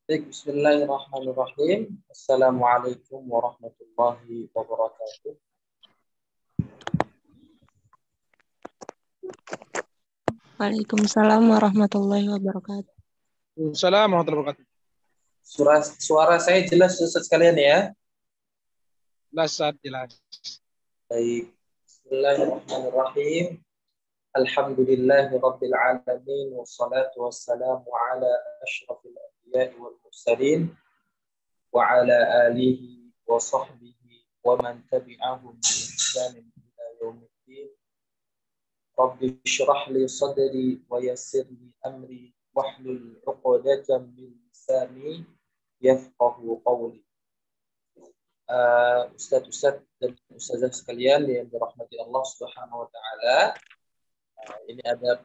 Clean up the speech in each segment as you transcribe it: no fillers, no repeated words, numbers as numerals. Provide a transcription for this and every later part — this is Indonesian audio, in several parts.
Baik, bismillahirrahmanirrahim. Assalamualaikum warahmatullahi wabarakatuh. Waalaikumsalam warahmatullahi wabarakatuh. Assalamualaikum warahmatullahi wabarakatuh. Suara saya jelas Ustaz sekalian ya? Jelas. Baik. Bismillahirrahmanirrahim. Alhamdulillahi rabbil alamin wassalatu wassalamu ala asyrafil anbiya'i wal mursalin wa ala alihi wa sahbihi wa man tabi'ahum bi ihsanin ila yaumiddin. Rabbi shrah li sadri wa yassir li amri wahlul 'uqdatam min lisani yafqahu qawli. Ustaz-ustaz dan ustazah sekalian yang dirahmati Allah Subhanahu wa taala. Ini ada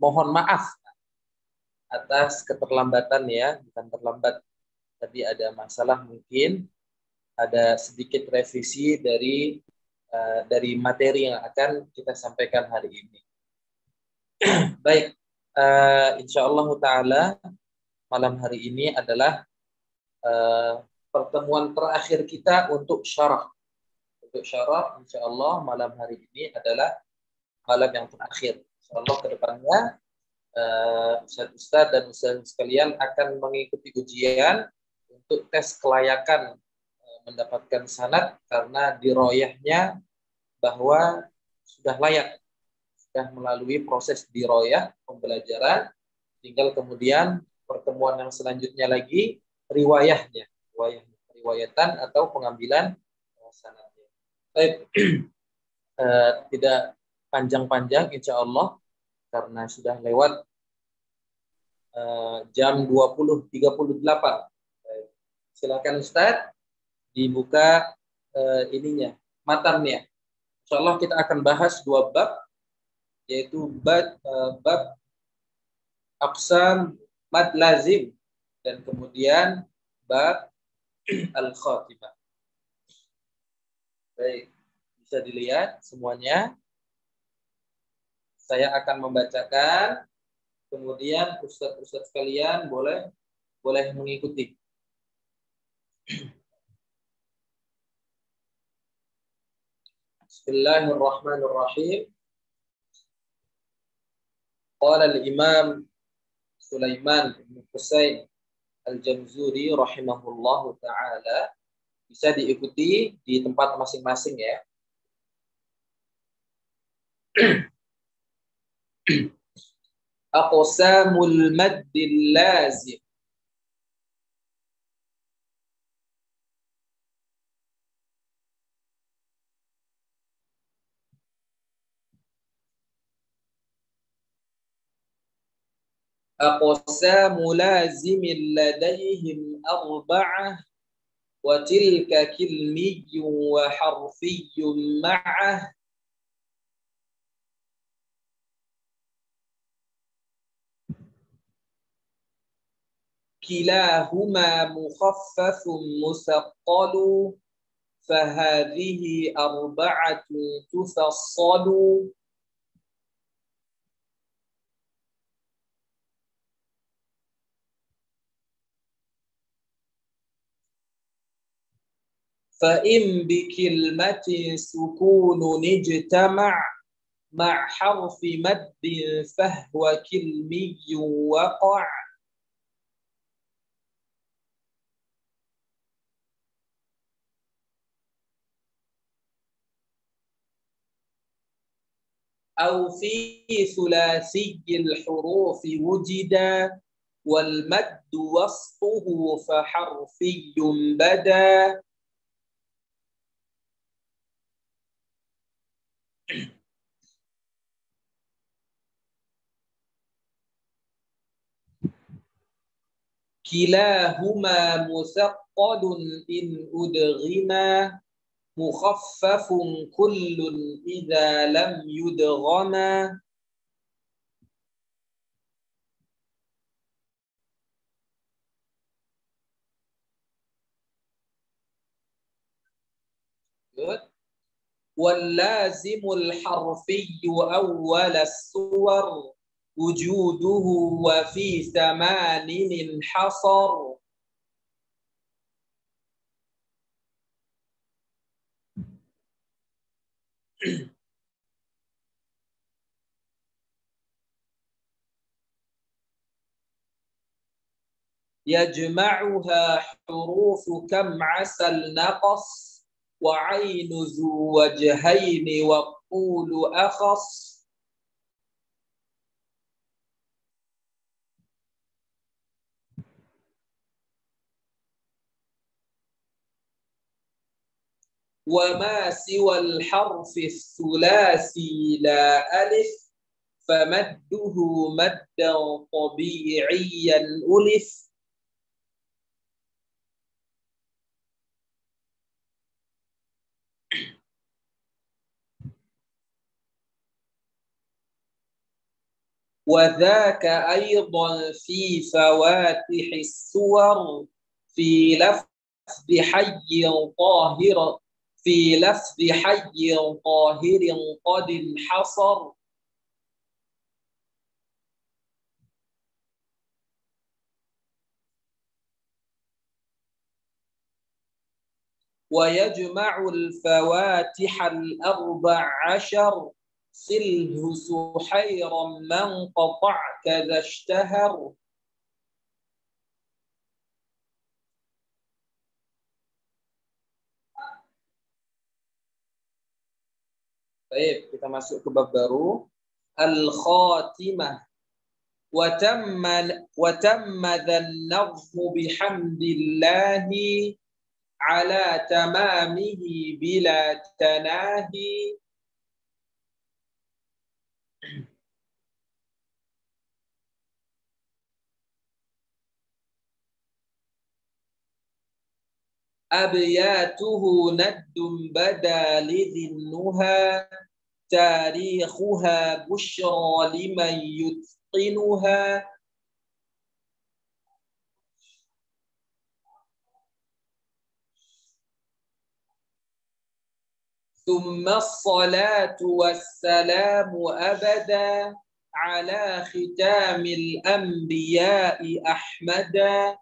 mohon maaf atas keterlambatan ya, bukan terlambat. Tadi ada masalah, mungkin ada sedikit revisi dari materi yang akan kita sampaikan hari ini. Baik, insyaallah taala malam hari ini adalah pertemuan terakhir kita untuk syarah. Untuk syarah, insyaallah malam hari ini adalah malam yang terakhir. Insyaallah ke depannya ustaz-ustaz dan ustaz sekalian akan mengikuti ujian untuk tes kelayakan mendapatkan sanad karena diroyahnya bahwa sudah layak, sudah melalui proses diroyah pembelajaran, tinggal kemudian pertemuan yang selanjutnya lagi riwayatan atau pengambilan sanadnya. Baik, tidak panjang-panjang insya Allah karena sudah lewat jam 20.38. Silakan Ustaz dibuka matannya. Insya Allah kita akan bahas dua bab, yaitu bab aqsam mad lazim dan kemudian bab al-khatimah. Baik, bisa dilihat semuanya. Saya akan membacakan, kemudian ustaz-ustaz sekalian boleh mengikuti. Bismillahirrahmanirrahim. Qala al-Imam Sulaiman bin Husain Al-Jamzuri rahimahullahu ta'ala. Bisa diikuti di tempat masing-masing ya. Aqsamul maddil lazim. Aqsamu lazimin ladayhim arba'ah wa tilka kilmiyyun wa harfiyyun ma'ah kilahuma mukhaffafun musaqqalu fahadhihi arba'atun tufassalu. فإن بكلمة سكون اجتمع مع حرف مد فهو كلمي وقع. أو في ثلاثي الحروف وجدا والمد وسطه فحرفي بدا. كلاهما مثقل إن أدغما مخفف كل إذا لم يدغما. واللازم الحرفي أول السور wujuduhu wa fi thamanin inhasar. يجمعها حروف كم عسل نقص وعين ذو وجهين والطول أخص. وما سوى الحرف الثلاثي لا ألف فمده مدا طبيعيا ألف. وذاك أيضا في فواتح السور في لفظ حي طاهر قد انحصر. ويجمع الفواتح الأربع عشر صله سحيرا من قطع كذا اشتهر. Baik, kita masuk ke bab baru. Al-Khatimah. وتم ذا النظم بحمد الله على تمامه بلا تناهي. أبياته ند بدا لذي النهى تاريخها بشرى لمن يتقنها. ثم الصلاة والسلام أبدا على ختام الأنبياء أحمدا.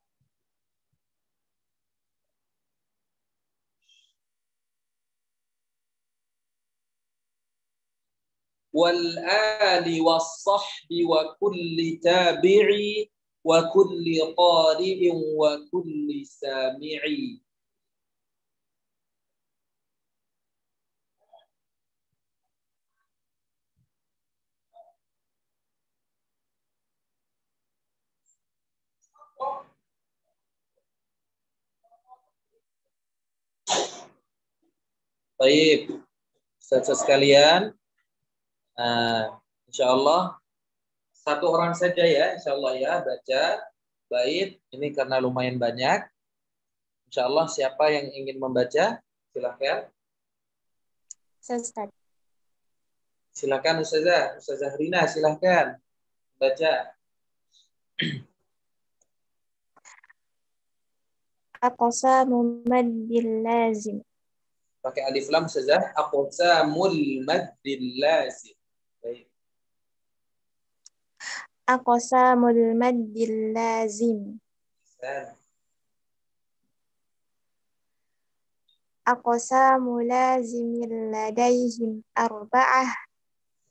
والآل والصحب وكل تابعي وكل قارئ وكل سامعي. Baik, saudara sekalian, insya Allah satu orang saja ya, insya Allah ya baca bait ini karena lumayan banyak. Insya Allah siapa yang ingin membaca silakan. Silakan Ustazah Rina silakan baca. Aqsamu maddil lazim. Pakai alif lam saja. Aqsamul maddil lazim. Baik. Aqsamul maddil lazim. Aqsamu lazimil ladayhim arba'ah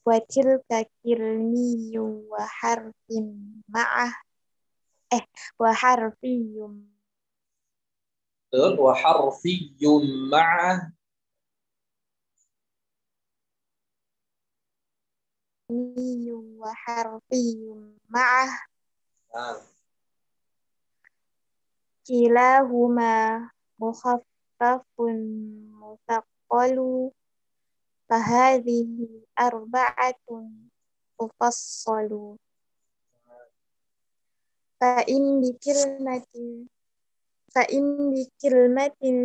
wa tilka kirmiyun wa harfin ma'ah wa harfiyun. Betul, wa harfiyyun ma'ah. Wa harfiyun ma'ah. Kilahuma mukhaffafun muthaqqalu fahadhihi arba'atun tufassalu. Fa'in bikilmatin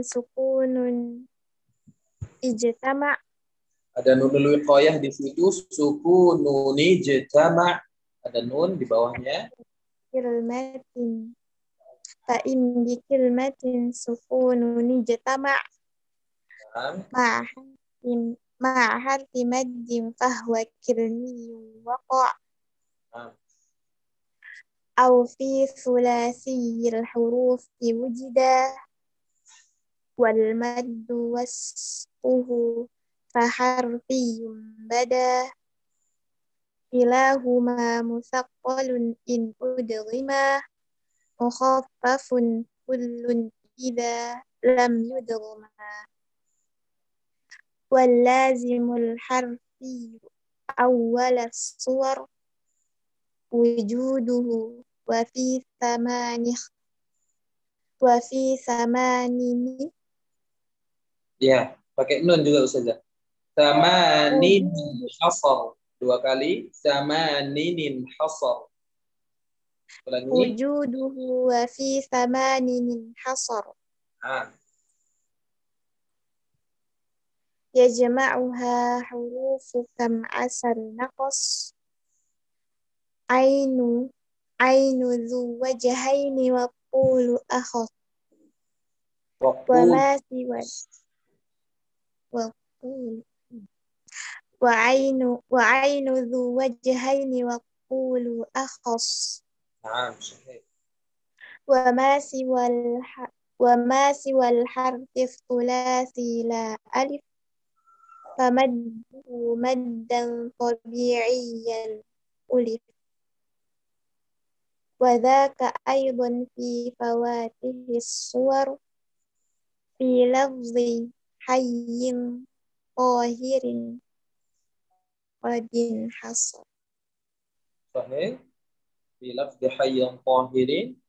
sukunun ijtama'. Ada nunul wiqayah di situ, sukunun ijtama'. Ada nun di bawahnya. Kilmatin. Fa'in bikilmatin sukunun ijtama'. Ma'a harfi maddin fahwa kirmiyun waqa'. Nah. أو في ثلاثي الحروف وجدا والمد وسطه فحرفي بدا كلاهما مثقل إن أدغما مخفف كل إذا لم يدغما واللازم الحرفي أول الصور وجوده وفي ثمان Ya, pakai nun juga Ustazah. Samanin وجود hasar. 2 kali. Samaninin hasar. Ulangi. وجوده وفي ثمان حصر Nah. يجمعها حروف كم عسل نقص عين ذو وجهين والطول أخص Wakul. وما سوى والطول وعين ذو وجهين والطول أخص Nah, sahih. وما سوى الحرف الثلاثي لا ألف فمده مدا طبيعيا ألف وذاك أيضا في فواته الصور في لفظ حي طاهر قد انحصر. Sahih. Fi lafzi hayyan tahirin.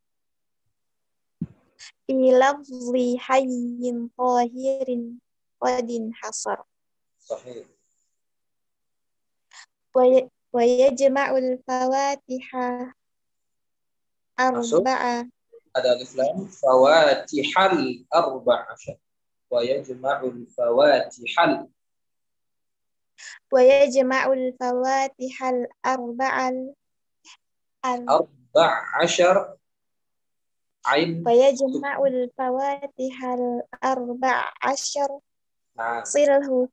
في لفظ حي طاهر قد انحصر. Sahih. ويجمع الفواتح Masuk. أربعة Ada alif lam. Fawatihal arba'asyar. Wa yajma'ul fawatihal. ويجمع الفواتح الأربعة Arba'asyar. Ain. ويجمع الفواتح الأربع عشر Nah, صله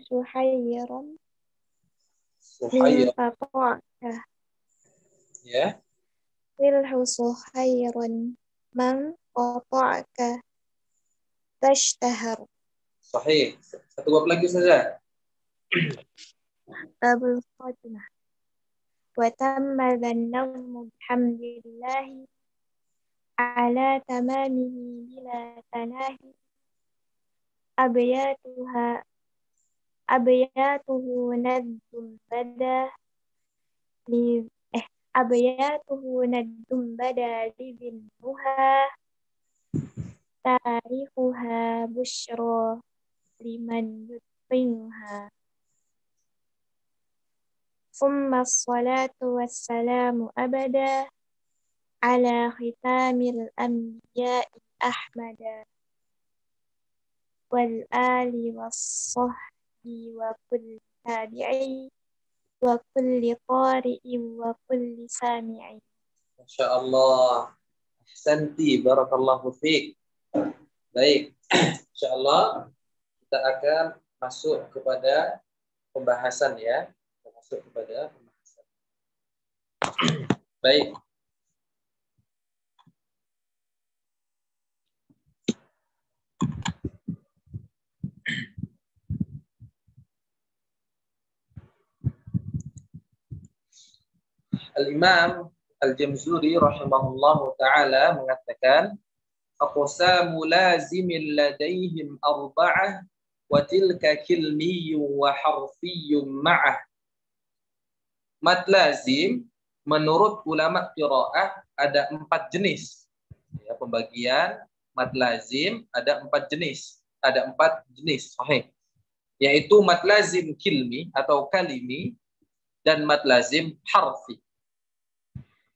سحيرا من Suhayr. قطعك Ya. صله سحيرا من قطعك تشتهر. Sahih. Satu bab lagi saja. باب الخاتمة. وتم ذا النظم بحمد الله على تمامه بلا تناهي أبياته ند بدا لذي النهى تاريخها بشرى لمن يتقنها ثم الصلاة والسلام أبدا على ختام الأنبياء أحمد والآل والصحب وكل تابعي وكل قارئ وكل سامع. Masya Allah. Ahsanti. Barakallahu fiik. Baik. Insya Allah kita akan masuk kepada pembahasan ya. Kita masuk kepada pembahasan. Baik. Al-Imam Al-Jamzuri rahimahullahu ta'ala mengatakan aqsamu lazimil ladaihim arba'ah wa tilka kilmiyyun wa harfiyyun ma'ah. Mad lazim menurut ulama qiraah ada 4 jenis. Ya, pembagian mad lazim ada 4 jenis. Ada 4 jenis, sahih. Yaitu mad lazim kilmi atau kalimi dan mad lazim harfi.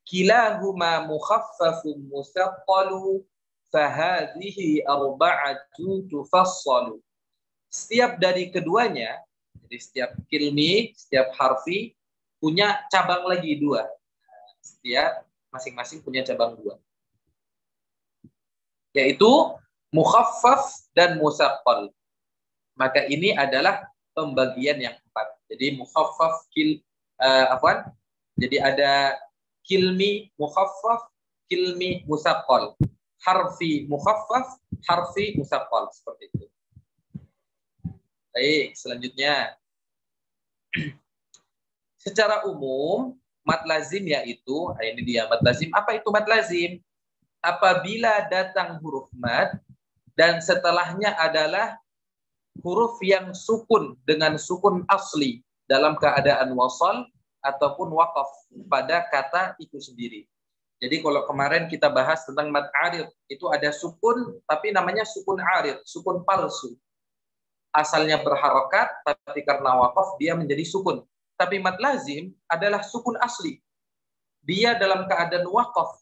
Kilahuma mukhaffafun musaqqalu fahadhihi arba'atu tufassalu. Setiap dari keduanya, jadi setiap kilmi, setiap harfi punya cabang lagi 2. Setiap masing-masing punya cabang 2. Yaitu mukhaffaf dan musaqqal. Maka ini adalah pembagian yang 4. Jadi mukhaffaf Afwan. Jadi ada kilmi mukhaffaf, kilmi musaqqal. Harfi mukhaffaf, harfi musaqqal, seperti itu. Baik, selanjutnya. Secara umum, mad lazim yaitu, ini dia mad lazim. Apa itu mad lazim? Apabila datang huruf mad dan setelahnya adalah huruf yang sukun dengan sukun asli dalam keadaan wasal ataupun waqaf pada kata itu sendiri. Jadi kalau kemarin kita bahas tentang mad arid, itu ada sukun tapi namanya sukun arid, sukun palsu. Asalnya berharokat tapi karena waqaf dia menjadi sukun. Tapi mad lazim adalah sukun asli. Dia dalam keadaan waqaf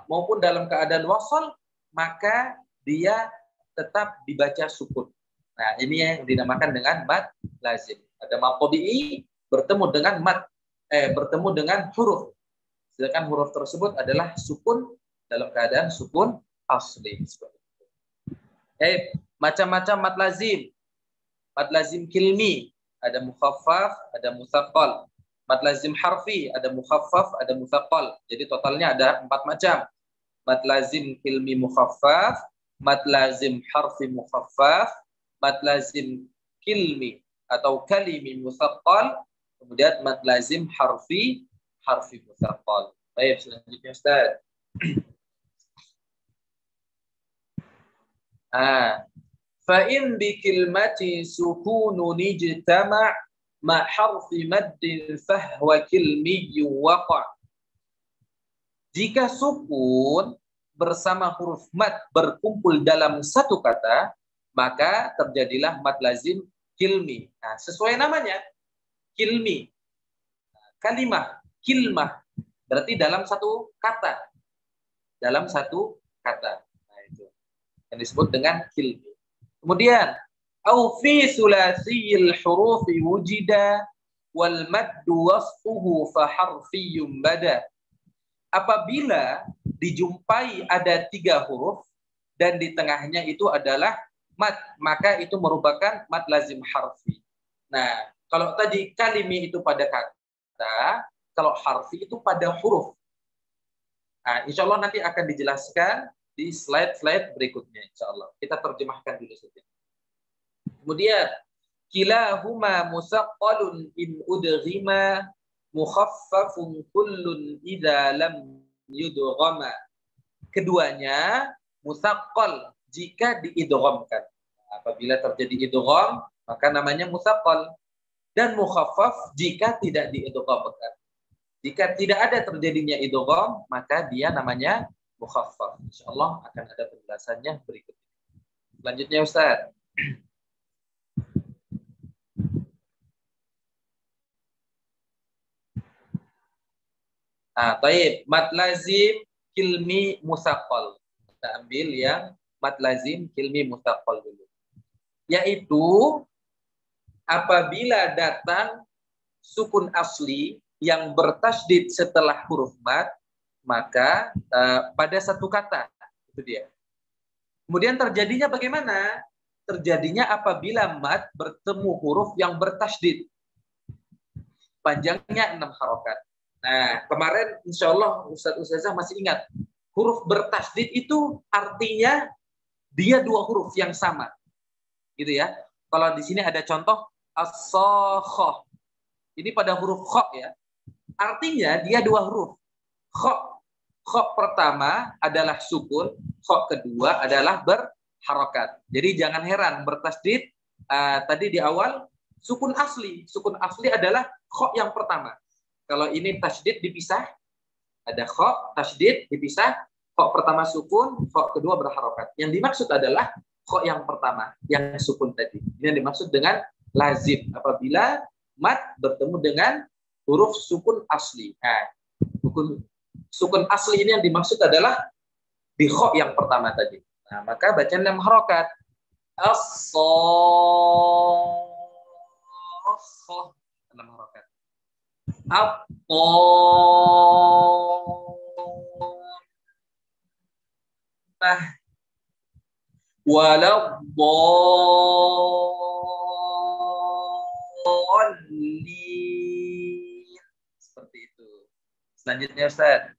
maupun dalam keadaan wasal, maka dia tetap dibaca sukun. Nah, ini yang dinamakan dengan mad lazim. Ada mad tabi'i bertemu dengan bertemu dengan huruf. Sedangkan huruf tersebut adalah sukun dalam keadaan sukun asli. Macam-macam mad lazim. Mad lazim kilmi, ada mukhaffaf, ada musaqqal. Mad lazim harfi, ada mukhaffaf, ada musaqqal. Jadi totalnya ada 4 macam. Mad lazim kilmi mukhaffaf, mad lazim harfi mukhaffaf, mad lazim kilmi atau kalimi musaqqal, kemudian mad lazim harfi musaqqal. Baik, selanjutnya Ustaz. Fa in bi kilmati sukunun ijtama' ma harfi maddin fahwa kilmiyyun waqa'. Jika sukun bersama huruf mad berkumpul dalam satu kata, maka terjadilah mad lazim kilmi. Nah, sesuai namanya, kilmi. Kalimah, kilmah. Berarti dalam satu kata. Dalam satu kata. Nah, itu yang disebut dengan kilmi. Kemudian, au fi sulasiyil hurufi wujida wal maddu wasfuhu fa harfiyyun bada. Apabila dijumpai ada 3 huruf dan di tengahnya itu adalah mad, maka itu merupakan mad lazim harfi. Nah, kalau tadi kalimi itu pada kata, kalau harfi itu pada huruf. Nah, insya Allah nanti akan dijelaskan di slide-slide berikutnya, insya Allah. Kita terjemahkan dulu saja. Kemudian, kilahuma musaqqalun in udghima mukhaffafun kullun idza lam yudghama. Keduanya musaqqal jika diidghamkan. Apabila terjadi idgham, maka namanya musaqqal. Dan mukhaffaf jika tidak diidghamkan. Jika tidak ada terjadinya idgham, maka dia namanya mukhaffaf. Insyaallah akan ada penjelasannya berikut. Selanjutnya Ustaz. Taib, mad lazim kilmi musaqqal. Kita ambil yang mad lazim kilmi musaqqal dulu. Yaitu apabila datang sukun asli yang bertasydid setelah huruf mad, maka pada satu kata, itu dia. Kemudian terjadinya bagaimana? Terjadinya apabila mad bertemu huruf yang bertasydid. Panjangnya 6 harokat. Nah, kemarin insya Allah Ustaz-Ustazah masih ingat. Huruf bertasydid itu artinya dia 2 huruf yang sama. Gitu ya. Kalau di sini ada contoh as-sakha. Ini pada huruf kha ya. Artinya dia 2 huruf. Kha. Kha pertama adalah sukun, kha kedua adalah berharokat. Jadi jangan heran bertasydid tadi di awal sukun asli. Sukun asli adalah kha yang pertama. Kalau ini tasydid dipisah, ada kha, tasydid dipisah, kha pertama sukun, kha kedua berharokat. Yang dimaksud adalah kha yang pertama, yang sukun tadi. Ini yang dimaksud dengan lazim. Apabila mad bertemu dengan huruf sukun asli. Nah, sukun asli ini yang dimaksud adalah di kha yang pertama tadi. Nah, maka bacaan 6 harokat. As-sakha 6 harokat. Nah, waladhdallin. Selanjutnya Ustaz.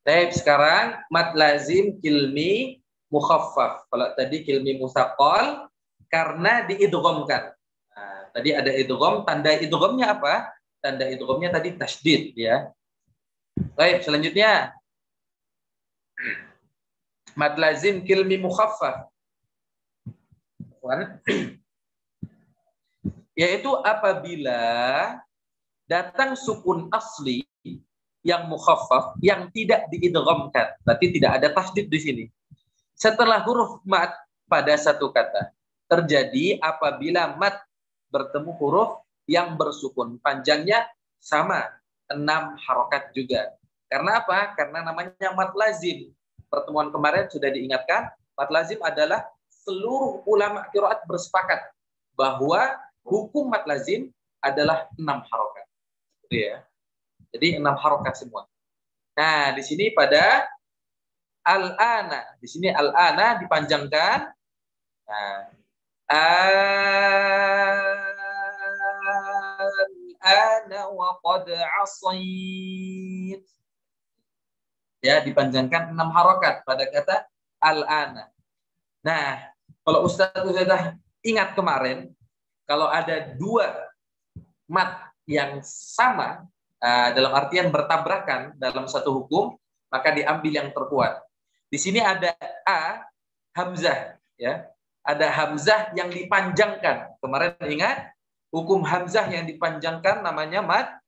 Baik, sekarang mad lazim kilmi mukhaffaf. Kalau tadi kilmi musaqqal karena diidghamkan. Nah, tadi ada idgham, tanda idghamnya apa? Tanda idghamnya tadi tasydid ya. Baik, selanjutnya mad lazim kilmi mukhaffaf. Yaitu apabila datang sukun asli yang mukhaffaf yang tidak diidghamkan. Berarti tidak ada tasydid di sini. Setelah huruf mad pada satu kata terjadi apabila mad bertemu huruf yang bersukun. Panjangnya sama, 6 harokat juga. Karena apa? Karena namanya mad lazim. Pertemuan kemarin sudah diingatkan, mad lazim adalah seluruh ulama qiraat bersepakat bahwa hukum mad lazim adalah 6 harokat. Gitu ya. Jadi 6 harokat semua. Nah, di sini pada al-ana. Di sini al-ana dipanjangkan. Nah, al-ana wa qad asayt. Ya, dipanjangkan 6 harokat pada kata al-ana. Nah, kalau Ustaz ingat kemarin, kalau ada 2 mad yang sama, dalam artian bertabrakan dalam satu hukum, maka diambil yang terkuat. Di sini ada a hamzah, ya, ada hamzah yang dipanjangkan. Kemarin ingat hukum hamzah yang dipanjangkan namanya mad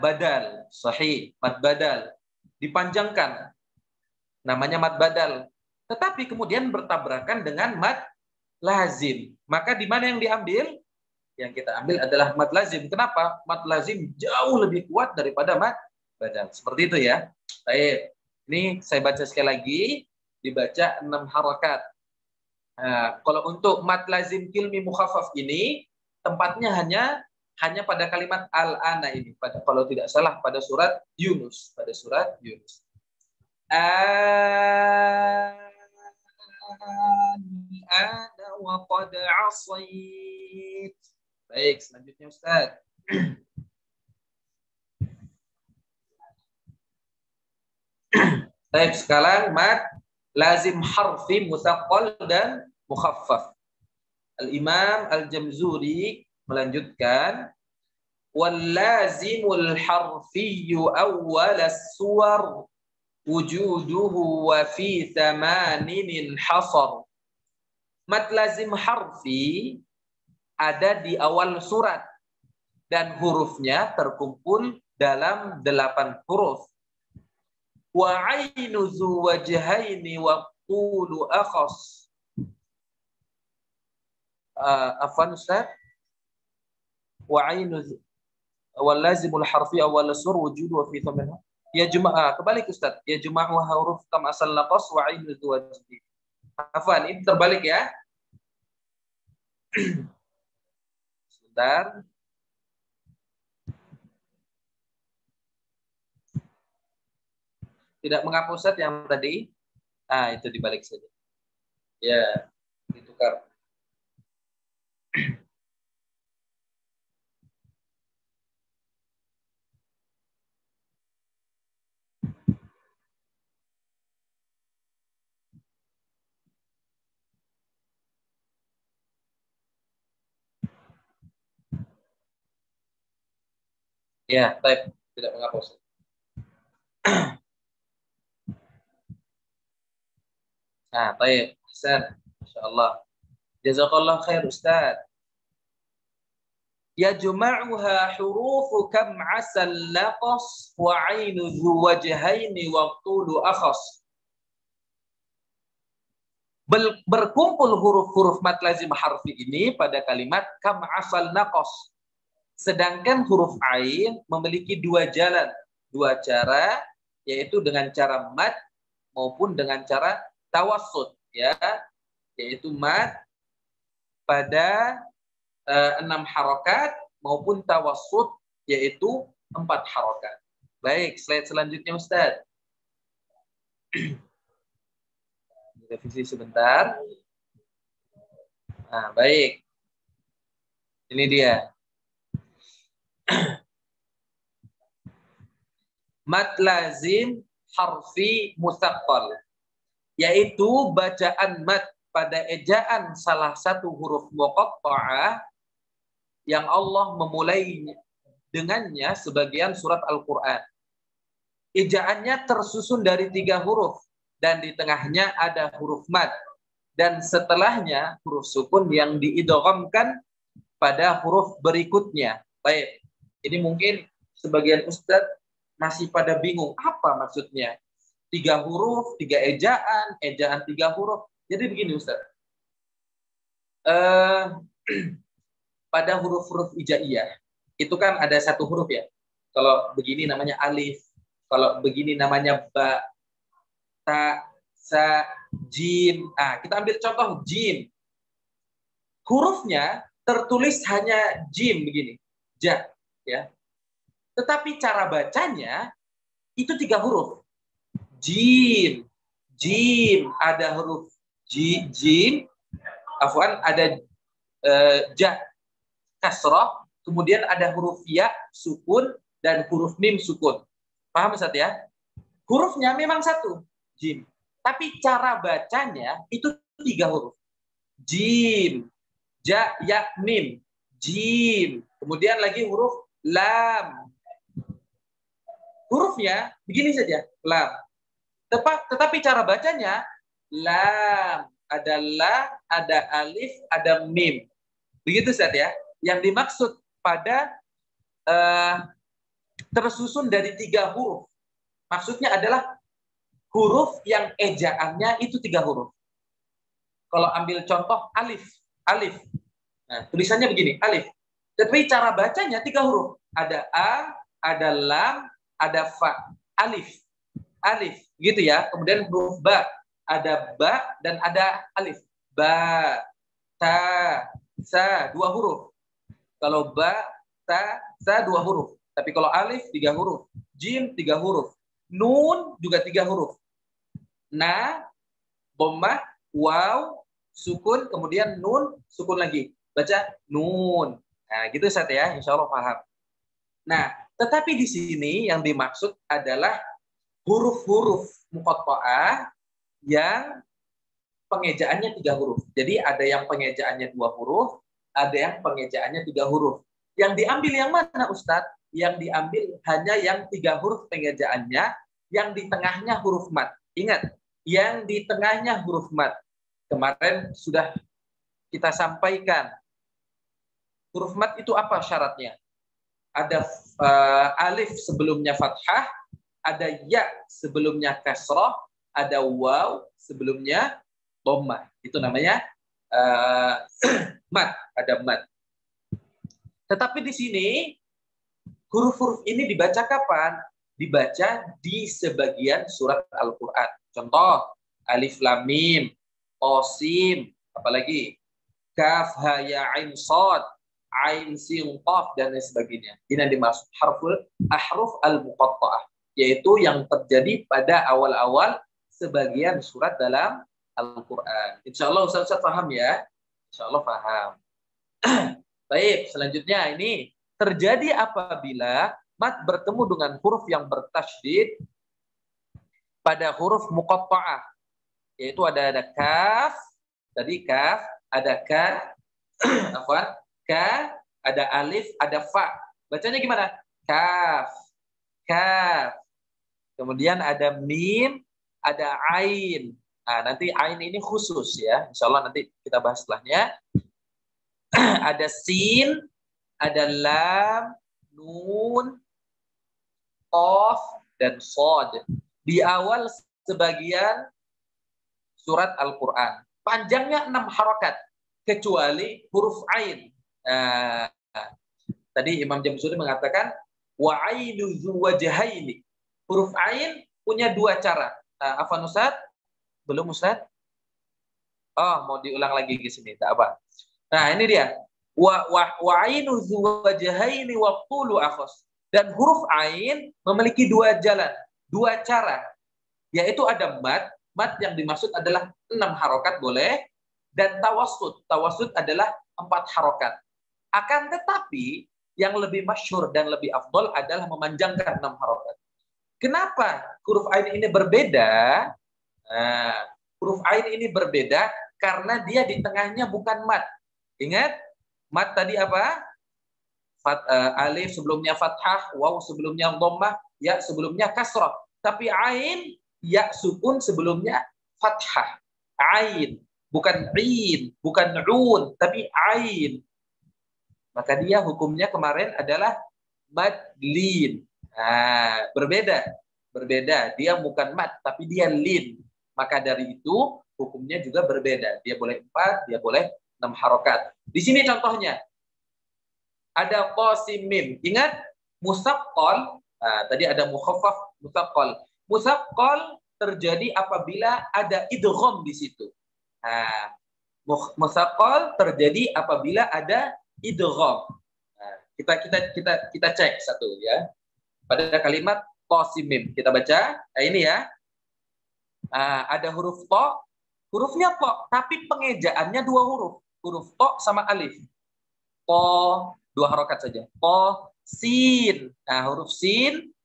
badal, sahih, mad badal dipanjangkan, namanya mad badal. Tetapi kemudian bertabrakan dengan mad lazim. Maka di mana yang diambil? Yang kita ambil adalah mad lazim. Kenapa? Mad lazim jauh lebih kuat daripada mad badal. Seperti itu ya. Baik. Ini saya baca sekali lagi. Dibaca 6 harakat. Nah, kalau untuk mad lazim kilmi mukhaffaf ini, tempatnya hanya pada kalimat al-ana ini. Kalau tidak salah pada surat Yunus. Pada surat Yunus. Al-ana wa qad asayt. Baik, selanjutnya Ustaz. Baik, sekarang mad lazim harfi musaqqal dan mukhaffaf. Al-Imam Al-Jamzuri melanjutkan wal lazimul harfiyyu awwal as-suwar wujuduhu wa fi thamanin hasar. Mad lazim harfi ada di awal surat dan hurufnya terkumpul dalam 8 huruf. Wa ainu zu wajhaini wa qulu akhas. Afwan Ustaz. Wa ainu wal lazimul harfi awal sur wujudu wa fi thamanha. Ya jemaah, kebalik Ustaz. Ya jemaah huruf kam asal naqas wa ainu zu wajhi. Afwan, ini terbalik ya. Sebentar. Tidak menghapus Ustaz yang tadi. Itu dibalik saja. Ya, ditukar. Ya, baik. Tidak menghapus. Baik. Hasan. Masyaallah. Jazakallah khair Ustaz. Yajma'uha hurufu kam asal naqas wa 'ainu dzu wajhaini wa qulu akhas. Berkumpul huruf-huruf mad lazim harfi ini pada kalimat kam asal naqas. Sedangkan huruf ain memiliki 2 jalan, 2 cara, yaitu dengan cara mad maupun dengan cara tawassut, ya, yaitu mad pada 6 harokat maupun tawassut yaitu 4 harokat. Baik, slide selanjutnya Ustaz. Revisi sebentar. Baik. Ini dia. Mad lazim harfi musaqqal, yaitu bacaan mad pada ejaan salah satu huruf muqatta'ah yang Allah memulai dengannya sebagian surat Al-Qur'an. Ejaannya tersusun dari 3 huruf dan di tengahnya ada huruf mad dan setelahnya huruf sukun yang diidghamkan pada huruf berikutnya. Baik. Ini mungkin sebagian ustadz masih pada bingung apa maksudnya. 3 huruf, 3 ejaan, ejaan 3 huruf. Jadi begini ustadz. Pada huruf-huruf hijaiyah itu kan ada 1 huruf ya. Kalau begini namanya alif, kalau begini namanya ba, ta, sa, jim. Nah, kita ambil contoh jim. Hurufnya tertulis hanya jim begini, ja, ya. Tetapi cara bacanya itu 3 huruf. Jim, jim, ada huruf jim, afwan, ada ja, kasroh, kemudian ada huruf ya, sukun, dan huruf mim, sukun. Paham Ustaz ya? Hurufnya memang 1, jim. Tapi cara bacanya itu 3 huruf. Jim, ja, ya, mim. Jim. Kemudian lagi huruf lam. Hurufnya begini saja, lam. Tetapi cara bacanya lam, ada la, ada alif, ada mim. Begitu Ustaz ya. Yang dimaksud pada tersusun dari 3 huruf. Maksudnya adalah huruf yang ejaannya itu 3 huruf. Kalau ambil contoh alif, alif. Nah, tulisannya begini, alif. Tapi cara bacanya 3 huruf. Ada a, ada lam, ada fa, alif, alif, gitu ya. Kemudian huruf ba, ada ba dan ada alif. Ba, ta, sa, 2 huruf. Kalau ba, ta, sa 2 huruf. Tapi kalau alif 3 huruf, jim 3 huruf, nun juga 3 huruf. Na, dhammah, waw, sukun, kemudian nun, sukun lagi. Baca nun. Nah, gitu Ustaz ya, insya Allah paham. Nah, tetapi di sini yang dimaksud adalah huruf-huruf muqatta'ah yang pengejaannya 3 huruf. Jadi ada yang pengejaannya 2 huruf, ada yang pengejaannya 3 huruf. Yang diambil yang mana Ustadz? Yang diambil hanya yang 3 huruf pengejaannya, yang di tengahnya huruf mad. Ingat, yang di tengahnya huruf mad. Kemarin sudah kita sampaikan. Huruf mad itu apa syaratnya? Ada alif sebelumnya fathah, ada ya sebelumnya kasroh, ada waw sebelumnya dhammah. Itu namanya mad, ada mad. Tetapi di sini huruf-huruf ini dibaca kapan? Dibaca di sebagian surat Al-Qur'an. Contoh, alif lam mim, qasim, apalagi kaf ha ya ain shad, ain sin qaf dan lain sebagainya. Ini yang dimaksud ahruf al-muqatta'ah, yaitu yang terjadi pada awal-awal sebagian surat dalam Al-Qur'an. Insyaallah Ustaz paham ya? Insyaallah paham. Baik, selanjutnya ini terjadi apabila mad bertemu dengan huruf yang bertasydid pada huruf muqatta'ah, yaitu ada kaf, tadi kaf, ada ka, afwan, ka, ada alif, ada fa. Bacanya gimana? Kaf, kaf. Kemudian ada mim, ada ain. Nah, nanti ain ini khusus ya. Insyaallah nanti kita bahas setelahnya. Ada sin, ada lam, nun, qaf, dan shad. Di awal sebagian surat Al-Qur'an. Panjangnya 6 harokat, kecuali huruf ain. Tadi Imam Jamsuri mengatakan, wa ainu zuwajahaini. Huruf ain punya 2 cara. Afwan Ustaz? Belum Ustaz? Oh, mau diulang lagi di sini, tak apa. Nah, ini dia. Wa ainu zuwajahaini wa qulu akhos. Dan huruf ain memiliki 2 jalan, 2 cara. Yaitu ada mad, mad yang dimaksud adalah 6 harokat boleh, dan tawassut. Tawassut adalah 4 harokat. Akan tetapi yang lebih masyhur dan lebih afdol adalah memanjangkan 6 harokat. Kenapa huruf ain ini berbeda? Nah, huruf ain ini berbeda karena dia di tengahnya bukan mad. Ingat, mad tadi apa? Alif sebelumnya fathah, waw sebelumnya dhammah, ya sebelumnya kasrah. Tapi ain, ya sukun sebelumnya fathah. Ain, bukan in, bukan un, tapi ain. Maka dia hukumnya kemarin adalah madlin. Nah, berbeda. Berbeda. Dia bukan mad, tapi dia lin. Maka dari itu, hukumnya juga berbeda. Dia boleh 4, dia boleh 6 harokat. Di sini contohnya. Ada qasim mim. Ingat, musaqqal. Nah, tadi ada mukhaffaf, musaqqal. Musaqqal terjadi apabila ada idgham di situ. Nah, musaqqal terjadi apabila ada idgham. Nah, kita cek satu ya. Pada kalimat qasim mim kita baca. Nah, ini ya. Nah, ada huruf to, hurufnya to, tapi pengejaannya 2 huruf. Huruf to sama alif. To 2 harokat saja. To, sin. Nah, huruf sin,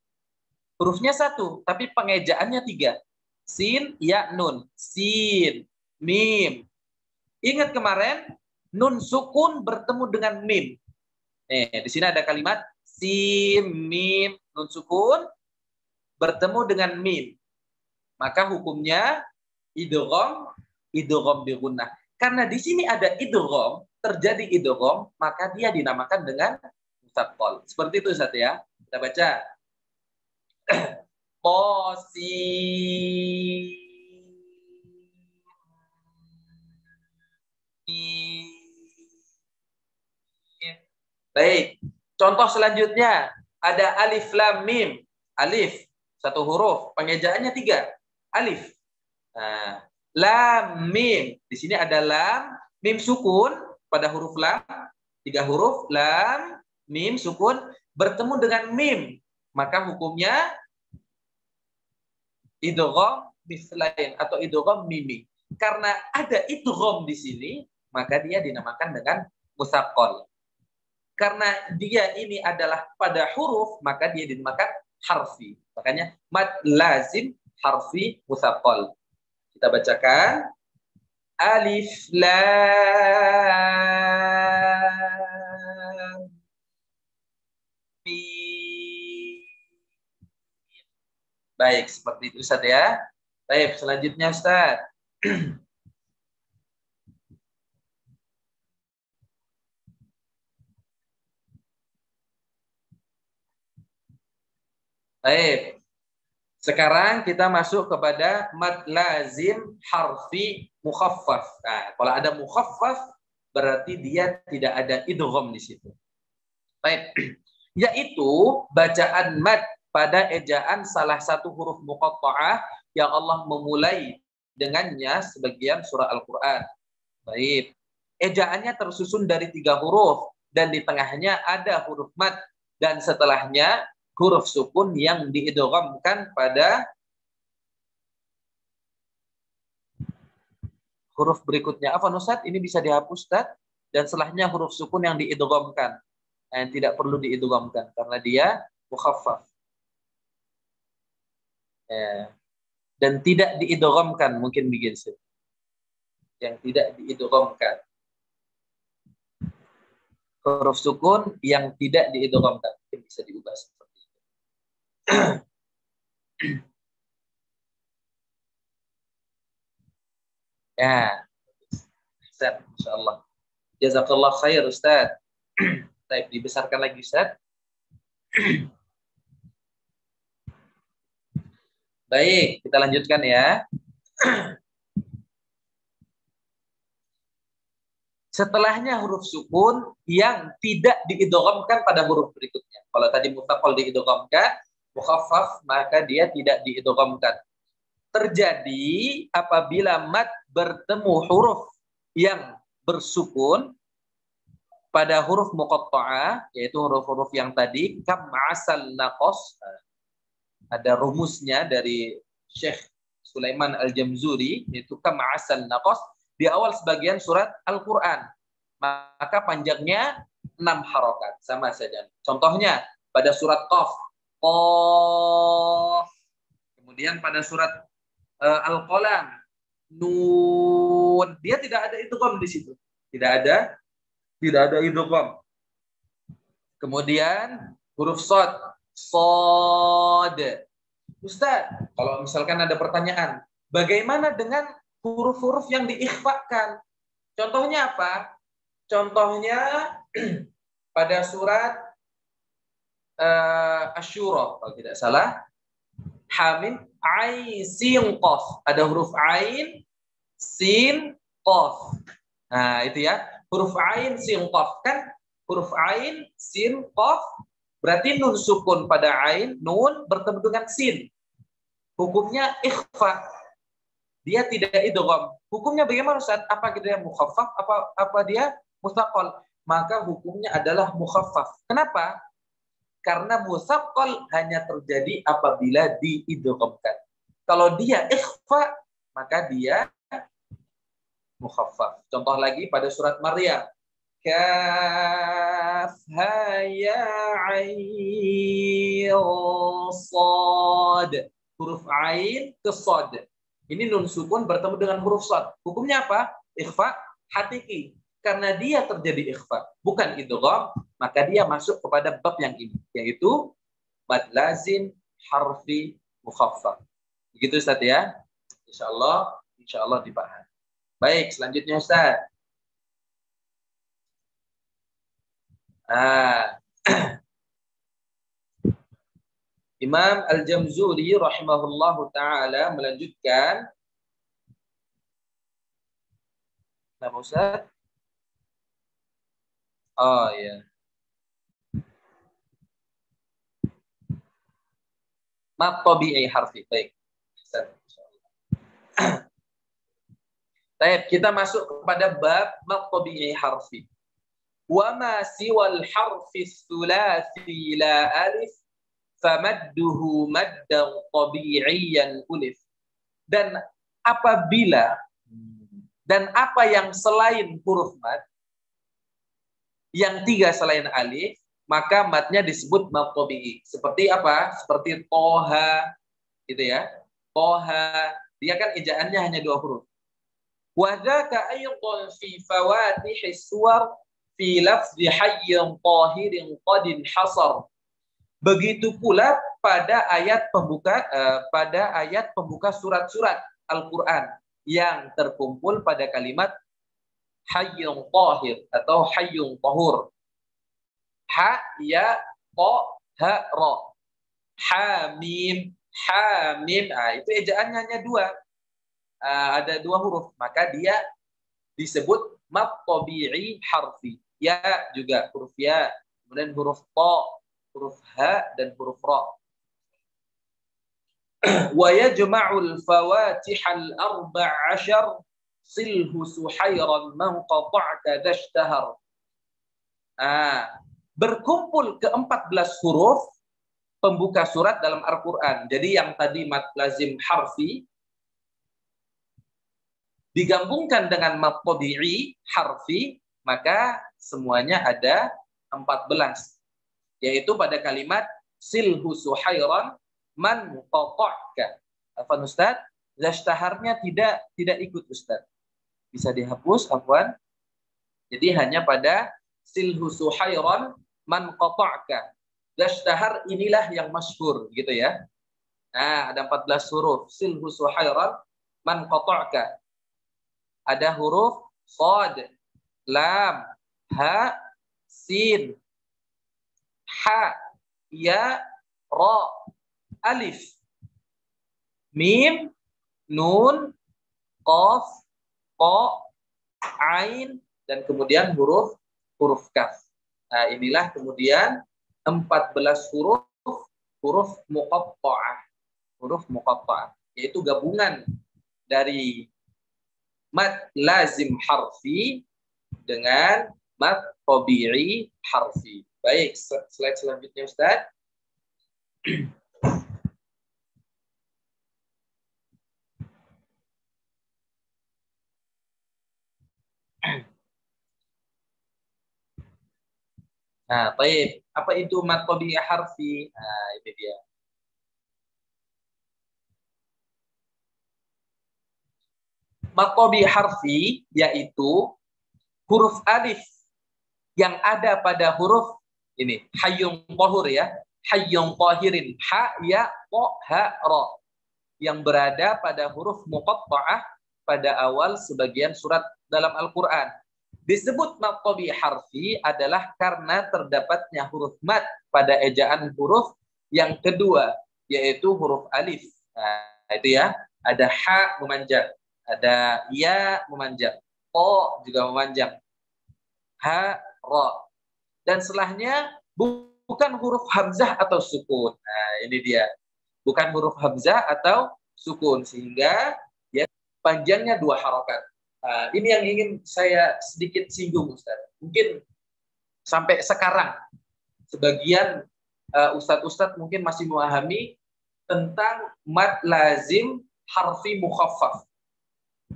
hurufnya 1, tapi pengejaannya 3. Sin, ya, nun. Sin, mim. Ingat kemarin, nun sukun bertemu dengan mim. Di sini ada kalimat sin, mim, nun sukun bertemu dengan mim. Maka hukumnya idgham bi gunnah. Karena di sini ada idgham, terjadi idgham, maka dia dinamakan dengan musaqqal. Seperti itu Ustaz ya. Kita baca. Baik. Contoh selanjutnya ada alif lam mim. Alif 1 huruf, pengejaannya 3. Alif. Nah, lam mim. Di sini ada lam, mim sukun pada huruf lam, 3 huruf, lam, mim sukun bertemu dengan mim. Maka hukumnya idgham mislain atau idgham mimi. Karena ada idgham di sini, maka dia dinamakan dengan musaqqal. Karena dia ini adalah pada huruf, maka dia dinamakan harfi. Makanya mad lazim harfi musaqqal. Kita bacakan. Alif lam mim. Baik, seperti itu Ustaz ya. Baik, selanjutnya Ustaz. Baik. Sekarang kita masuk kepada mad lazim harfi mukhaffaf. Nah, kalau ada mukhaffaf berarti dia tidak ada idgham di situ. Baik. Yaitu bacaan mad pada ejaan salah satu huruf muqatta'ah yang Allah memulai dengannya sebagian surah Al-Qur'an. Baik. Ejaannya tersusun dari 3 huruf dan di tengahnya ada huruf mad dan setelahnya huruf sukun yang diidghamkan pada huruf berikutnya. Apa Ustaz? Ini bisa dihapus Ustaz. Dan setelahnya huruf sukun yang diidghamkan. Yang tidak perlu diidghamkan karena dia mukhaffaf. Dan tidak diidghamkan mungkin begitu. Yang tidak diidghamkan. Huruf sukun yang tidak diidghamkan mungkin bisa diubah seperti itu. Ya, Ustaz, insyaallah. Jazakallah khair Ustaz. Baik, dibesarkan lagi Ustaz. Baik, kita lanjutkan ya. Setelahnya huruf sukun yang tidak diidghamkan pada huruf berikutnya. Kalau tadi mutsaqal diidghamkan, mukhaffaf maka dia tidak diidghamkan. Terjadi apabila mad bertemu huruf yang bersukun pada huruf muqatta'ah, yaitu huruf-huruf yang tadi kam asal naqas. Ada rumusnya dari Syekh Sulaiman Al-Jamzuri, yaitu kam asal naqas di awal sebagian surat Al-Qur'an. Maka panjangnya 6 harokat. Sama saja. Contohnya pada surat Qaf. Qaf. Kemudian pada surat Al-Qalam. Nun. Dia tidak ada idgham di situ. Tidak ada idgham. Kemudian huruf shad. Shad. Ustaz, kalau misalkan ada pertanyaan, bagaimana dengan huruf-huruf yang diikhfakan? Contohnya apa? Contohnya pada surat Asy-Syura kalau tidak salah, Hamim Ain Sin Qaf. Ada huruf Ain Sin Qaf. Nah, itu ya. Huruf Ain Sin Qaf kan huruf Ain Sin Qaf berarti nun sukun pada Ain, nun bertemu dengan sin. Hukumnya ikhfa. Dia tidak idgham. Hukumnya bagaimana Ustaz? Apa dia mukhaffaf? Apa dia mutsaqqal? Maka hukumnya adalah mukhaffaf. Kenapa? Karena mutsaqqal hanya terjadi apabila diidghamkan. Kalau dia ikhfa, maka dia mukhaffaf. Contoh lagi pada surat Maryam. Kaf ha ya ain sad. Huruf ain ke sad. Ini nun sukun bertemu dengan huruf sad. Hukumnya apa? Ikhfa hakiki. Karena dia terjadi ikhfa, bukan idgham, maka dia masuk kepada bab yang ini, yaitu mad lazim harfi mukhaffaf. Begitu Ustaz ya? Insyaallah dipahami. Baik, selanjutnya Ustaz. Imam Al-Jamzuri rahimahullahu taala melanjutkan. Nama Ustaz? Oh ya. Mad tabi'i harfi. Baik. Baik, kita masuk kepada bab mad tabi'i harfi. Wa ma siwal harfi tsulathi la alif famadduhu maddan tabi'iyan ulif. Dan apa yang selain huruf mad, yang 3 selain alif, maka madnya disebut mad tabi'i. Seperti apa? Seperti toha, gitu ya. Toha, dia kan ejaannya hanya 2 huruf. Wa dzaka aydan fi fawatih suwar fi lafzi hayyin tahirin qadin hasar. Begitu pula pada ayat pembuka surat-surat Al-Qur'an yang terkumpul pada kalimat hayyun tahir atau hayyun tahur. Ha ya ta ha ra. Hamim. Itu ejaannya hanya 2. Ada 2 huruf, maka dia disebut mad tabi'i harfi. Ya juga huruf ya, kemudian huruf ta, huruf ha dan huruf ra. Wa yajma'ul fawatihal 14 silhu suhairan man qata'ka dashtahar. Berkumpul ke 14 huruf pembuka surat dalam Al-Qur'an. Jadi yang tadi mad lazim harfi digabungkan dengan mad tabi'i harfi, maka semuanya ada 14. Yaitu pada kalimat silhu suhairan man qata'ka. Afwan Ustaz, zashtaharnya tidak ikut Ustaz. Bisa dihapus, afwan. Jadi hanya pada silhu suhairan man qata'ka. Zashtahar inilah yang masyhur gitu ya. Nah, ada 14 huruf. Silhu suhairan man qata'ka. Ada huruf shad, lam, ha, sin, ha, ya, ra, alif, mim, nun, qaf, qa, ain, dan kemudian huruf kaf. Nah, inilah kemudian 14 huruf muqatta'ah. Huruf muqatta'ah, yaitu gabungan dari mad lazim harfi dengan mad tabi'i harfi. Baik, slide selanjutnya Ustaz. Nah, baik. Apa itu mad tabi'i harfi? Nah, ini dia. Mad tabi'i harfi yaitu huruf alif yang ada pada huruf ini, hayyun qahur ya. Hayyun qahirin. Ha, ya, ko, ha, ro. Yang berada pada huruf muqatta'ah pada awal sebagian surat dalam Al-Quran. Disebut mad tabi'i harfi adalah karena terdapatnya huruf mad pada ejaan huruf yang kedua, yaitu huruf alif. Nah, itu ya. Ada ha memanjang, ada ya memanjang, ko juga memanjang, ha, ro. Dan setelahnya bukan huruf hamzah atau sukun. Nah, ini dia. Bukan huruf hamzah atau sukun, sehingga ya panjangnya 2 harokat. Nah, ini yang ingin saya sedikit singgung, Ustaz. Mungkin sampai sekarang sebagian ustadz-ustadz mungkin masih memahami tentang mad lazim harfi mukhaffaf.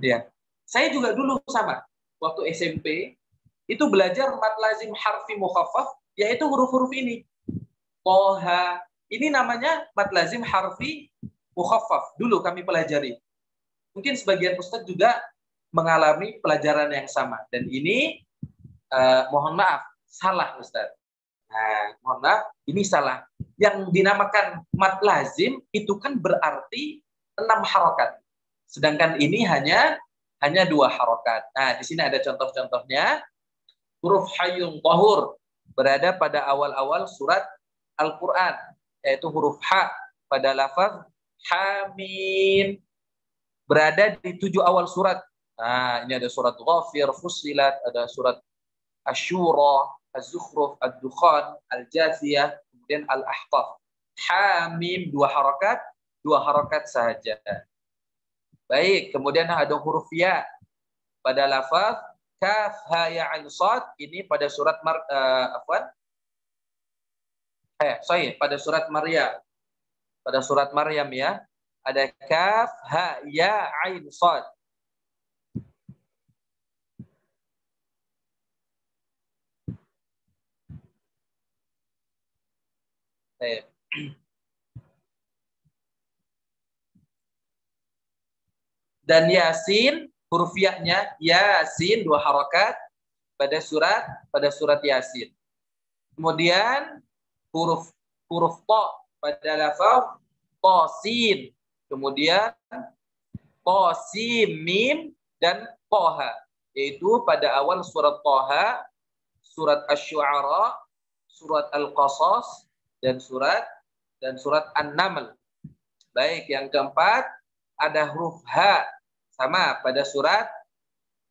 Ya, saya juga dulu sama. Waktu SMP itu belajar mad lazim harfi mukhaffaf, yaitu huruf-huruf ini. Toha. Ini namanya mad lazim harfi mukhaffaf. Dulu kami pelajari. Mungkin sebagian ustadz juga mengalami pelajaran yang sama. Dan ini mohon maaf, salah Ustadz. Nah, mohon maaf, ini salah. Yang dinamakan mad lazim itu kan berarti 6 harokat. Sedangkan ini hanya 2 harokat. Nah, di sini ada contoh-contohnya. Huruf hayyun qahur berada pada awal-awal surat Al-Quran, yaitu huruf ha pada lafaz hamim. Berada di 7 awal surat. Nah, ini ada surat Ghafir, Fussilat, ada surat Asy-Syura, Az-Zukhruf, Ad-Dukhan, Al-Jathiyah, kemudian Al-Ahqaf. Hamim 2 harokat, 2 harokat saja. Baik, kemudian ada huruf ya pada lafaz kaf ha ya ain sad, ini pada surat pada surat Maryam. Pada surat Maryam ya, ada kaf ha ya ain sad. Dan Yasin, huruf ya-nya Yasin 2 harokat pada surat Yasin. Kemudian huruf to pada lafaz tosin, kemudian tosim mim dan toha, yaitu pada awal surat Toha, surat Asy-Syu'ara, surat Al-Qasas, dan surat An-Naml. Baik, yang keempat ada huruf ha, sama pada surat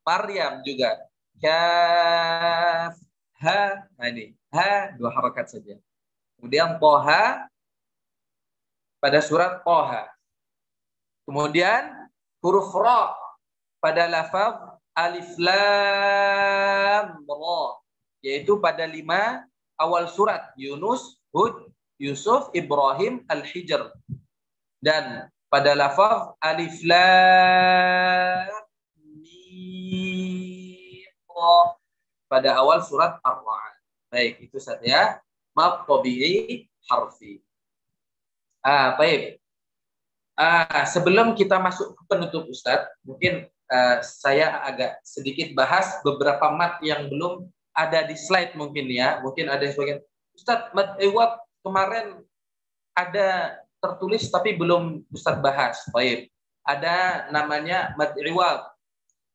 Maryam juga. Kaf ha, nah ini ha 2 harokat saja. Kemudian toha pada surat Toha. Kemudian huruf ra pada lafaz alif lam ra, yaitu pada 5 awal surat Yunus, Hud, Yusuf, Ibrahim, Al-Hijr. Dan pada lafaz alif lam mim ra pada awal surat Ar-Ra'd. Baik, itu saja mad tabi'i harfi. Baik. Sebelum kita masuk ke penutup Ustadz, mungkin saya agak sedikit bahas beberapa mad yang belum ada di slide mungkin ya. Mungkin ada yang sebagian, Ustadz, mad iwad kemarin ada tertulis tapi belum Ustadz bahas. Baik. Ada namanya mad iwad.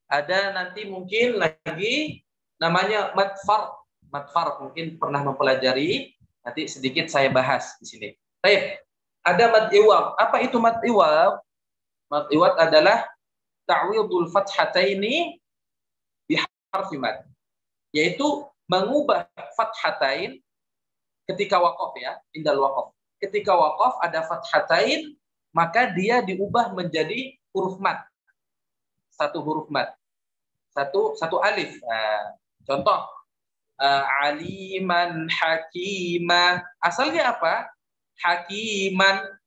Ada nanti mungkin lagi namanya mad fard. Mad fard mungkin pernah mempelajari, nanti sedikit saya bahas di sini. Baik. Ada mad iwad. Apa itu mad iwad? Mad iwad adalah ta'widul fathataini bi harfi mad, yaitu mengubah fathatain ketika waqaf ya, indal waqaf. Ketika waqaf ada fathatain, maka dia diubah menjadi huruf mad. Satu huruf mad. Satu alif. Contoh aliman hakima. Asalnya apa? Hakiman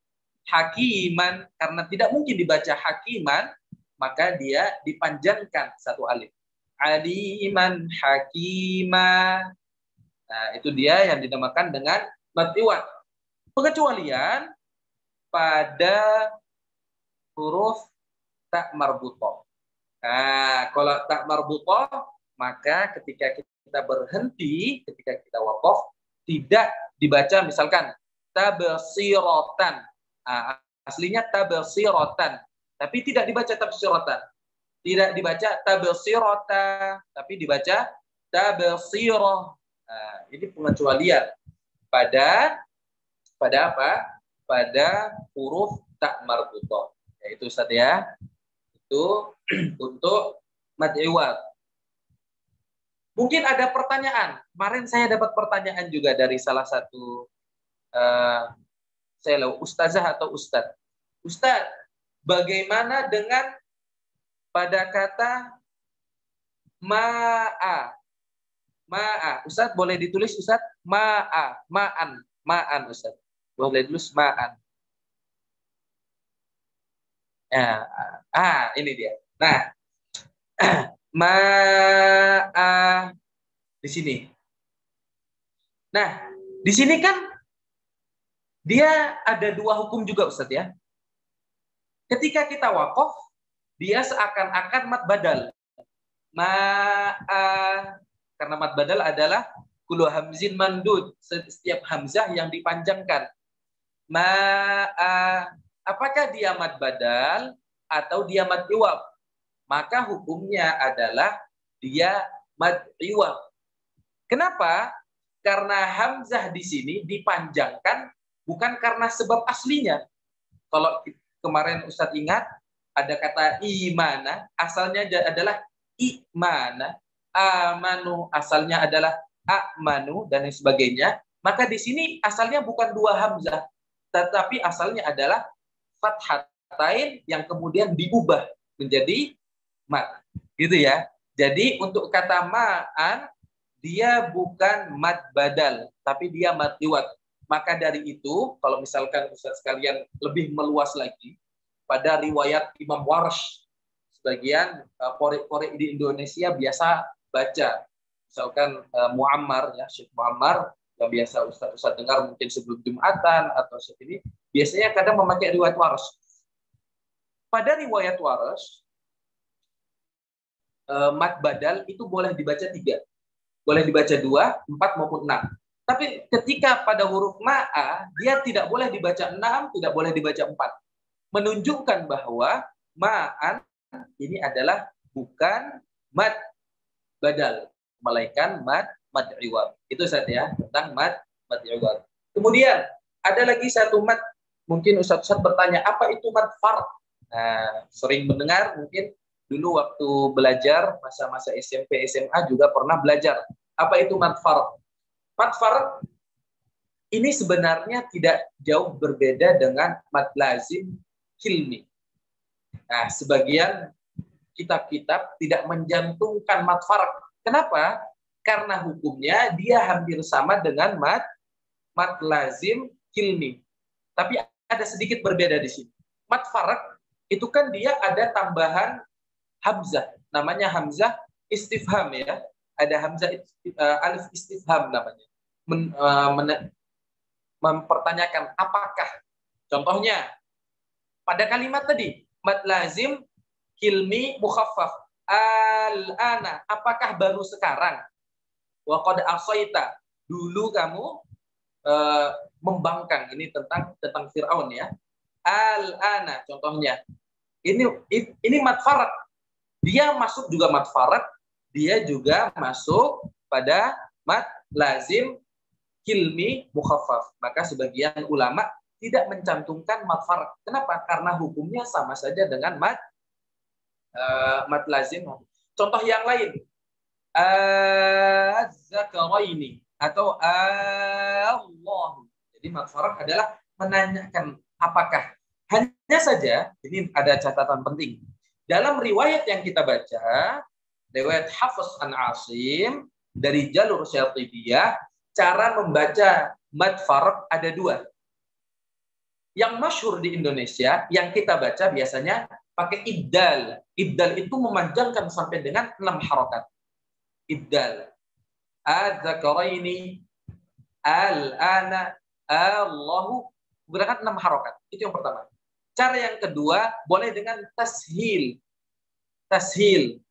karena tidak mungkin dibaca hakiman, maka dia dipanjangkan satu alif. Aliman hakima. Nah, itu dia yang dinamakan dengan mad iwad. Pengecualian pada huruf tak marbutoh. Nah, kalau tak marbutoh, maka ketika kita berhenti, ketika kita waqaf, tidak dibaca misalkan tabsirotan. Nah, aslinya tabsirotan, tapi tidak dibaca tabsirotan. Tidak dibaca tabsirota, tapi dibaca tabsiroh. Nah, ini pengecualian pada apa? Pada huruf tak marbutoh. Yaitu Ustaz ya. Itu untuk mad iwad. Mungkin ada pertanyaan. Kemarin saya dapat pertanyaan juga dari salah satu ustazah atau ustadz. Ustadz, bagaimana dengan pada kata ma'a? Ma'a. Ustadz boleh ditulis Ustadz? Ma'a, ma'an Ustadz. Boleh ditulis ma'an. Ya, ini dia. Nah, ma'a di sini. Nah, di sini kan dia ada dua hukum juga Ustadz ya. Ketika kita waqaf, dia seakan-akan mad badal. Karena mad badal adalah kullu hamzin mandud, setiap hamzah yang dipanjangkan. Apakah dia mad badal atau dia mad iwad? Maka hukumnya adalah dia mad iwad. Kenapa? Karena hamzah di sini dipanjangkan bukan karena sebab aslinya. Kalau kemarin Ustadz ingat, ada kata imana, asalnya adalah imana, amanu, asalnya adalah amanu, dan lain sebagainya. Maka di sini asalnya bukan dua hamzah, tetapi asalnya adalah fathatain yang kemudian diubah menjadi mad. Gitu ya. Jadi untuk kata ma'an, dia bukan mad badal, tapi dia mad iwad. Maka dari itu, kalau misalkan Ustaz sekalian lebih meluas lagi, pada riwayat Imam Warsh, sebagian korek-korek di Indonesia biasa baca. Misalkan Muammar, ya, Syekh Muammar, yang biasa Ustaz dengar mungkin sebelum Jumatan, atau seperti ini, biasanya kadang memakai riwayat Warsh. Pada riwayat Warsh, mad badal itu boleh dibaca 3. Boleh dibaca 2, 4, maupun 6. Tapi ketika pada huruf ma'a, dia tidak boleh dibaca 6, tidak boleh dibaca 4. Menunjukkan bahwa ma'an ini adalah bukan mad badal, melainkan mad iwad. Itu saja ya, tentang mad iwad. Kemudian ada lagi satu mad, mungkin Ustaz bertanya, apa itu mad fard? Nah, sering mendengar, mungkin dulu waktu belajar masa-masa SMP, SMA juga pernah belajar. Apa itu mad fard? Mad fard ini sebenarnya tidak jauh berbeda dengan mad lazim hilmi. Nah, sebagian kitab-kitab tidak menjantumkan mad fard. Kenapa? Karena hukumnya dia hampir sama dengan mad lazim hilmi. Tapi ada sedikit berbeda di sini. Mad fard itu kan dia ada tambahan hamzah, namanya hamzah istifham ya. Ada hamzah alif istifham namanya. Mempertanyakan apakah. Contohnya pada kalimat tadi, mad lazim hilmi mukhaffaf. Al-ana, apakah baru sekarang? Wa qad asaita, dulu kamu membangkang. Ini tentang Firaun ya. Al-ana contohnya. Ini mad fard. Dia masuk juga mad fard, dia juga masuk pada mad lazim hilmi mukhaffaf. Maka sebagian ulama tidak mencantumkan mad fard. Kenapa? Karena hukumnya sama saja dengan mad lazim. Contoh yang lain, az-zakaraini atau Allah. Jadi mad fard adalah menanyakan apakah. Hanya saja ini ada catatan penting. Dalam riwayat yang kita baca, riwayat Hafs an Asim dari jalur Syatibiyah, cara membaca mad fard ada 2. Yang masyhur di Indonesia, yang kita baca biasanya pakai ibdal. Ibdal itu memanjangkan sampai dengan 6 harokat. Ibdal. adzakaraini, al-ana, Allahu, menggunakan 6 harokat. Itu yang pertama. Cara yang kedua, boleh dengan tashil. Tashil.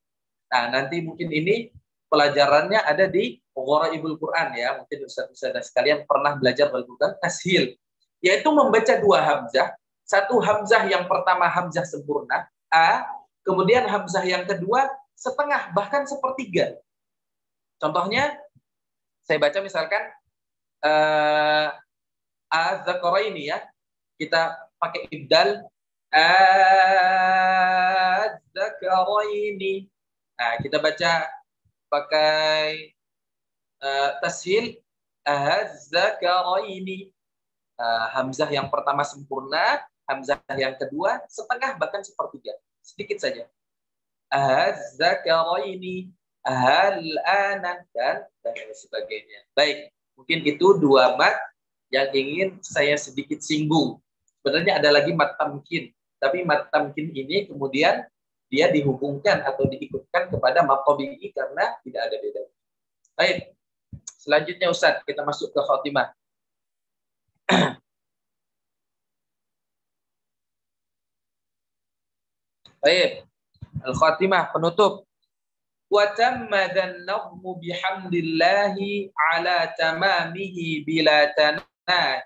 Nah, nanti mungkin ini pelajarannya ada di Gharaibul Quran ya. Mungkin ustaz-ustaz sekalian pernah belajar Al-Quran tashil, yaitu membaca 2 hamzah. Satu hamzah yang pertama hamzah sempurna, a, kemudian hamzah yang kedua setengah, bahkan sepertiga. Contohnya, saya baca misalkan az-zakaraini ya. Kita pakai ibdal az-zakaraini. Nah, kita baca pakai tashil az-zakaraini. Hamzah yang pertama sempurna, hamzah yang kedua setengah bahkan sepertiga. Sedikit saja. Az-zakaraini, al-ana, dan sebagainya. Baik, mungkin itu 2 mat yang ingin saya sedikit singgung. Sebenarnya ada lagi mat tamkin, tapi mat tamkin ini kemudian dia dihubungkan atau diikutkan kepada mat tabi'i karena tidak ada beda. Baik, selanjutnya Ustaz, kita masuk ke khotimah. Baik, al-khotimah, penutup. Wa tamma dzan-nazmu bihamdillahi ala tamamihi bila tanah.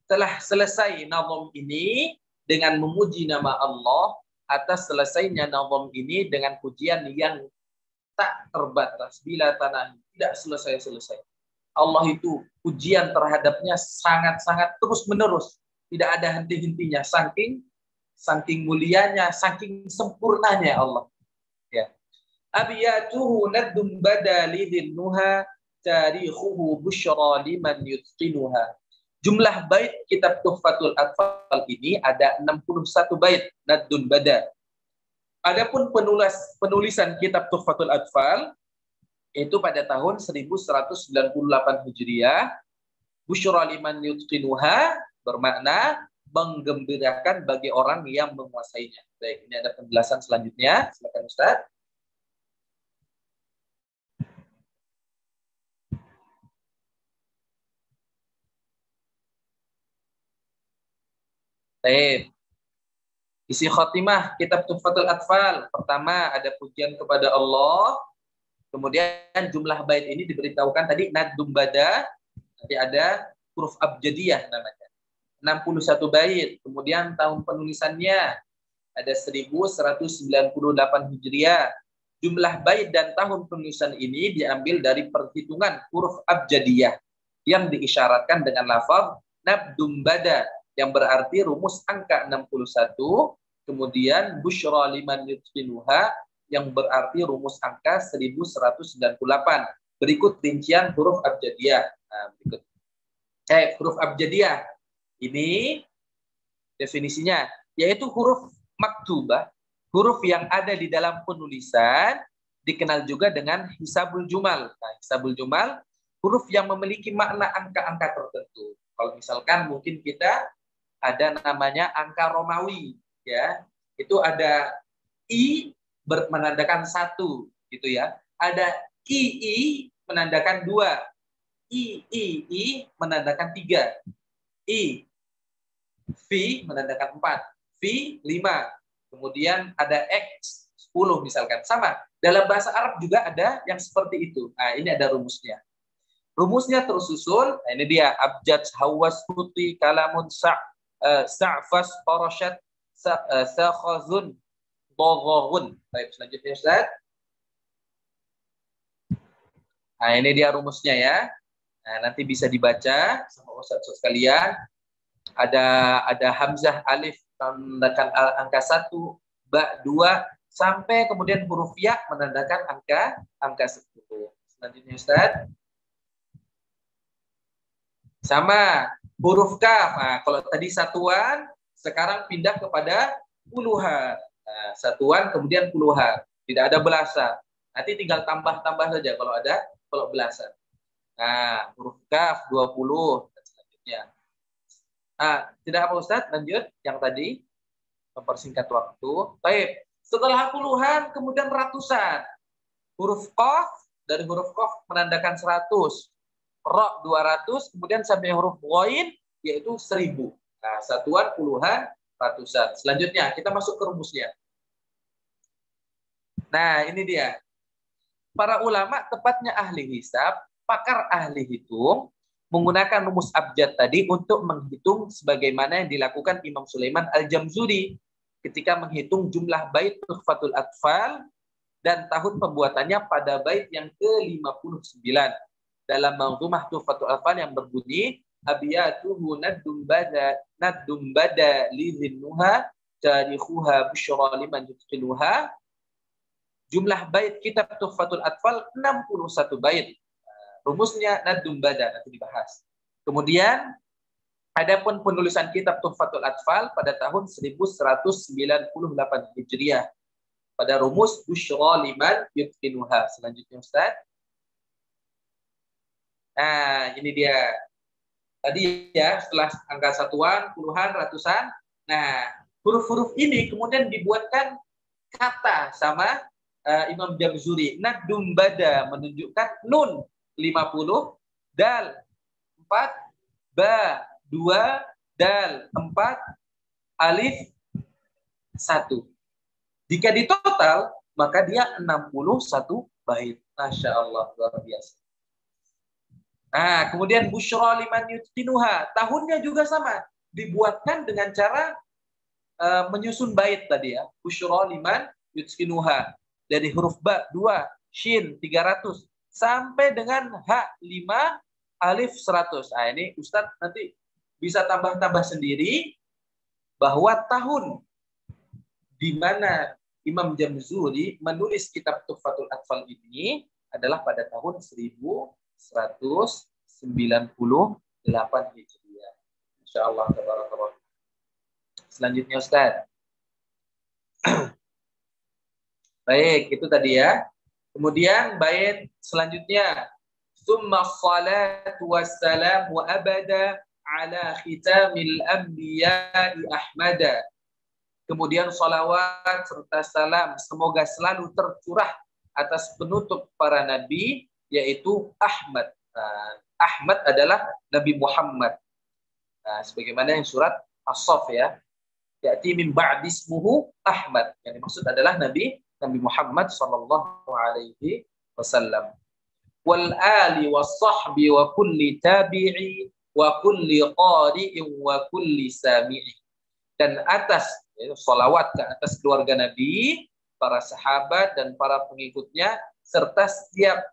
Telah selesai nazam ini dengan memuji nama Allah atas selesainya nazam ini dengan pujian yang tak terbatas, bila tanah, tidak selesai-selesai. Allah itu pujian terhadapnya sangat-sangat terus-menerus, tidak ada henti-hentinya, saking mulianya, saking sempurnanya Allah. Ya. Abiyatuhu naddum badalidin nuha tarikhuhu busyra liman yutqinuha. Jumlah bait kitab Tuhfatul Atfal ini ada 61 bait naddun bada. Adapun penulisan kitab Tuhfatul Atfal itu pada tahun 1198 Hijriah. Busyra liman yutqinuha bermakna menggembirakan bagi orang yang menguasainya. Baik, ini ada penjelasan selanjutnya. Silakan Ustaz. Baik. Isi khotimah kitab Tuhfatul Atfal. Pertama ada pujian kepada Allah. Kemudian jumlah bait ini diberitahukan tadi naddum bada. Nanti ada huruf abjadiyah namanya. 61 bait. Kemudian tahun penulisannya ada 1198 Hijriah. Jumlah bait dan tahun penulisan ini diambil dari perhitungan huruf abjadiyah yang diisyaratkan dengan lafaz naddum bada, yang berarti rumus angka 61, kemudian busyra liman yutqinuha yang berarti rumus angka 1198. Berikut rincian huruf abjadiyah. Nah, berikut. Huruf abjadiyah ini definisinya yaitu huruf maktubah, huruf yang ada di dalam penulisan, dikenal juga dengan hisabul jumal. Nah, hisabul jumal huruf yang memiliki makna angka-angka tertentu. Kalau misalkan mungkin kita ada namanya angka Romawi, ya, itu ada I menandakan 1, gitu ya. Ada II menandakan 2, I menandakan 3, I, V menandakan 4, V 5, kemudian ada X 10 misalkan. Sama, dalam bahasa Arab juga ada yang seperti itu. Nah, ini ada rumusnya. Rumusnya tersusul, nah ini dia, abjad, hawas, huti, kalamun, sa'fas, parashat, sakhazun, boghorun. Baik, selanjutnya Ustaz. Nah, ini dia rumusnya ya. Nah, nanti bisa dibaca sama Ustaz sekalian. Ada hamzah, alif menandakan angka 1, ba 2, sampai kemudian huruf ya menandakan angka 10. Selanjutnya Ustaz. Sama huruf kaf. Nah, kalau tadi satuan, sekarang pindah kepada puluhan. Nah, satuan kemudian puluhan. Tidak ada belasan. Nanti tinggal tambah-tambah saja kalau belasan. Nah, huruf kaf 20 dan selanjutnya. Nah, tidak apa Ustaz? Lanjut yang tadi mempersingkat waktu. Baik. Setelah puluhan kemudian ratusan. Huruf qaf dari huruf qaf menandakan 100, ra 200, kemudian sampai huruf ghain yaitu 1000. Nah, satuan, puluhan, ratusan. Selanjutnya kita masuk ke rumusnya. Nah, ini dia. Para ulama, tepatnya ahli hisab, pakar ahli hitung, menggunakan rumus abjad tadi untuk menghitung sebagaimana yang dilakukan Imam Sulaiman Al-Jamzuri ketika menghitung jumlah bait Tuhfatul Atfal dan tahun pembuatannya pada bait yang ke-59 dalam manzumah Tuhfatul Atfal yang berbunyi abiyatuhu naddum bada lizinnuha tarikhuha busyra liman yutqinuha. Jumlah bait kitab Tuhfatul Atfal 61 bait. Rumusnya naddum bada, nanti dibahas. Kemudian adapun penulisan kitab Tuhfatul Atfal pada tahun 1198 Hijriah pada rumus busyra liman yutqinuha. Selanjutnya Ustaz. Nah, ini dia. Tadi ya, setelah angka satuan, puluhan, ratusan. Nah, huruf-huruf ini kemudian dibuatkan kata sama Imam Jamzuri. Naddum bada menunjukkan nun 50, dal 4, ba 2, dal 4, alif 1. Jika ditotal, maka dia 61 bait. Masya Allah, luar biasa. Nah, kemudian busyra liman yutqinuha. Tahunnya juga sama. Dibuatkan dengan cara menyusun bait tadi ya. Busyra liman yutqinuha. Dari huruf ba 2, shin 300, sampai dengan ha 5, alif 100. Nah, ini Ustadz nanti bisa tambah-tambah sendiri bahwa tahun di mana Imam Jamzuri menulis kitab Tuhfatul Atfal ini adalah pada tahun 1198 Hijriah. Insyaallah tabarakallah. Selanjutnya Ustaz. Baik, itu tadi ya. Kemudian bait selanjutnya, summa salatu wassalamu abada ala khitamil anbiya'i ahmada. Kemudian salawat serta salam semoga selalu tercurah atas penutup para nabi, yaitu Ahmad. Nah, Ahmad adalah Nabi Muhammad. Nah, sebagaimana yang surat As-Saff ya. Ya'ti min ba'di ismuhu Ahmad. Yang dimaksud adalah Nabi Muhammad sallallahu alaihi wasallam. Wal ali was sahbi wa kulli tabi'i wa kulli qari'in wa kulli sami'i. Dan atas salawat ke atas keluarga Nabi, para sahabat dan para pengikutnya serta setiap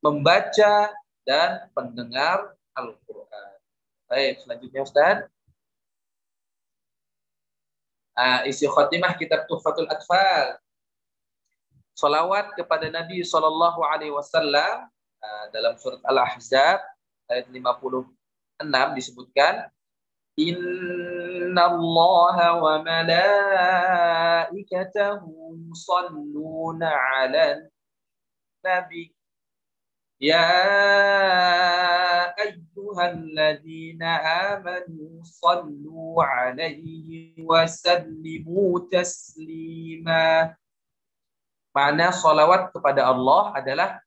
membaca dan pendengar Al-Qur'an. Baik, selanjutnya Ustaz. Isi khatimah kitab Tuhfatul Atfal. Salawat kepada Nabi Sallallahu Alaihi Wasallam dalam surat Al-Ahzab ayat 56 disebutkan, Inna Allah wa malaikatahu yusalluna 'alan nabi ya ayyuhalladzina amanu sallu 'alaihi wa sallimu taslima. Makna salawat kepada Allah adalah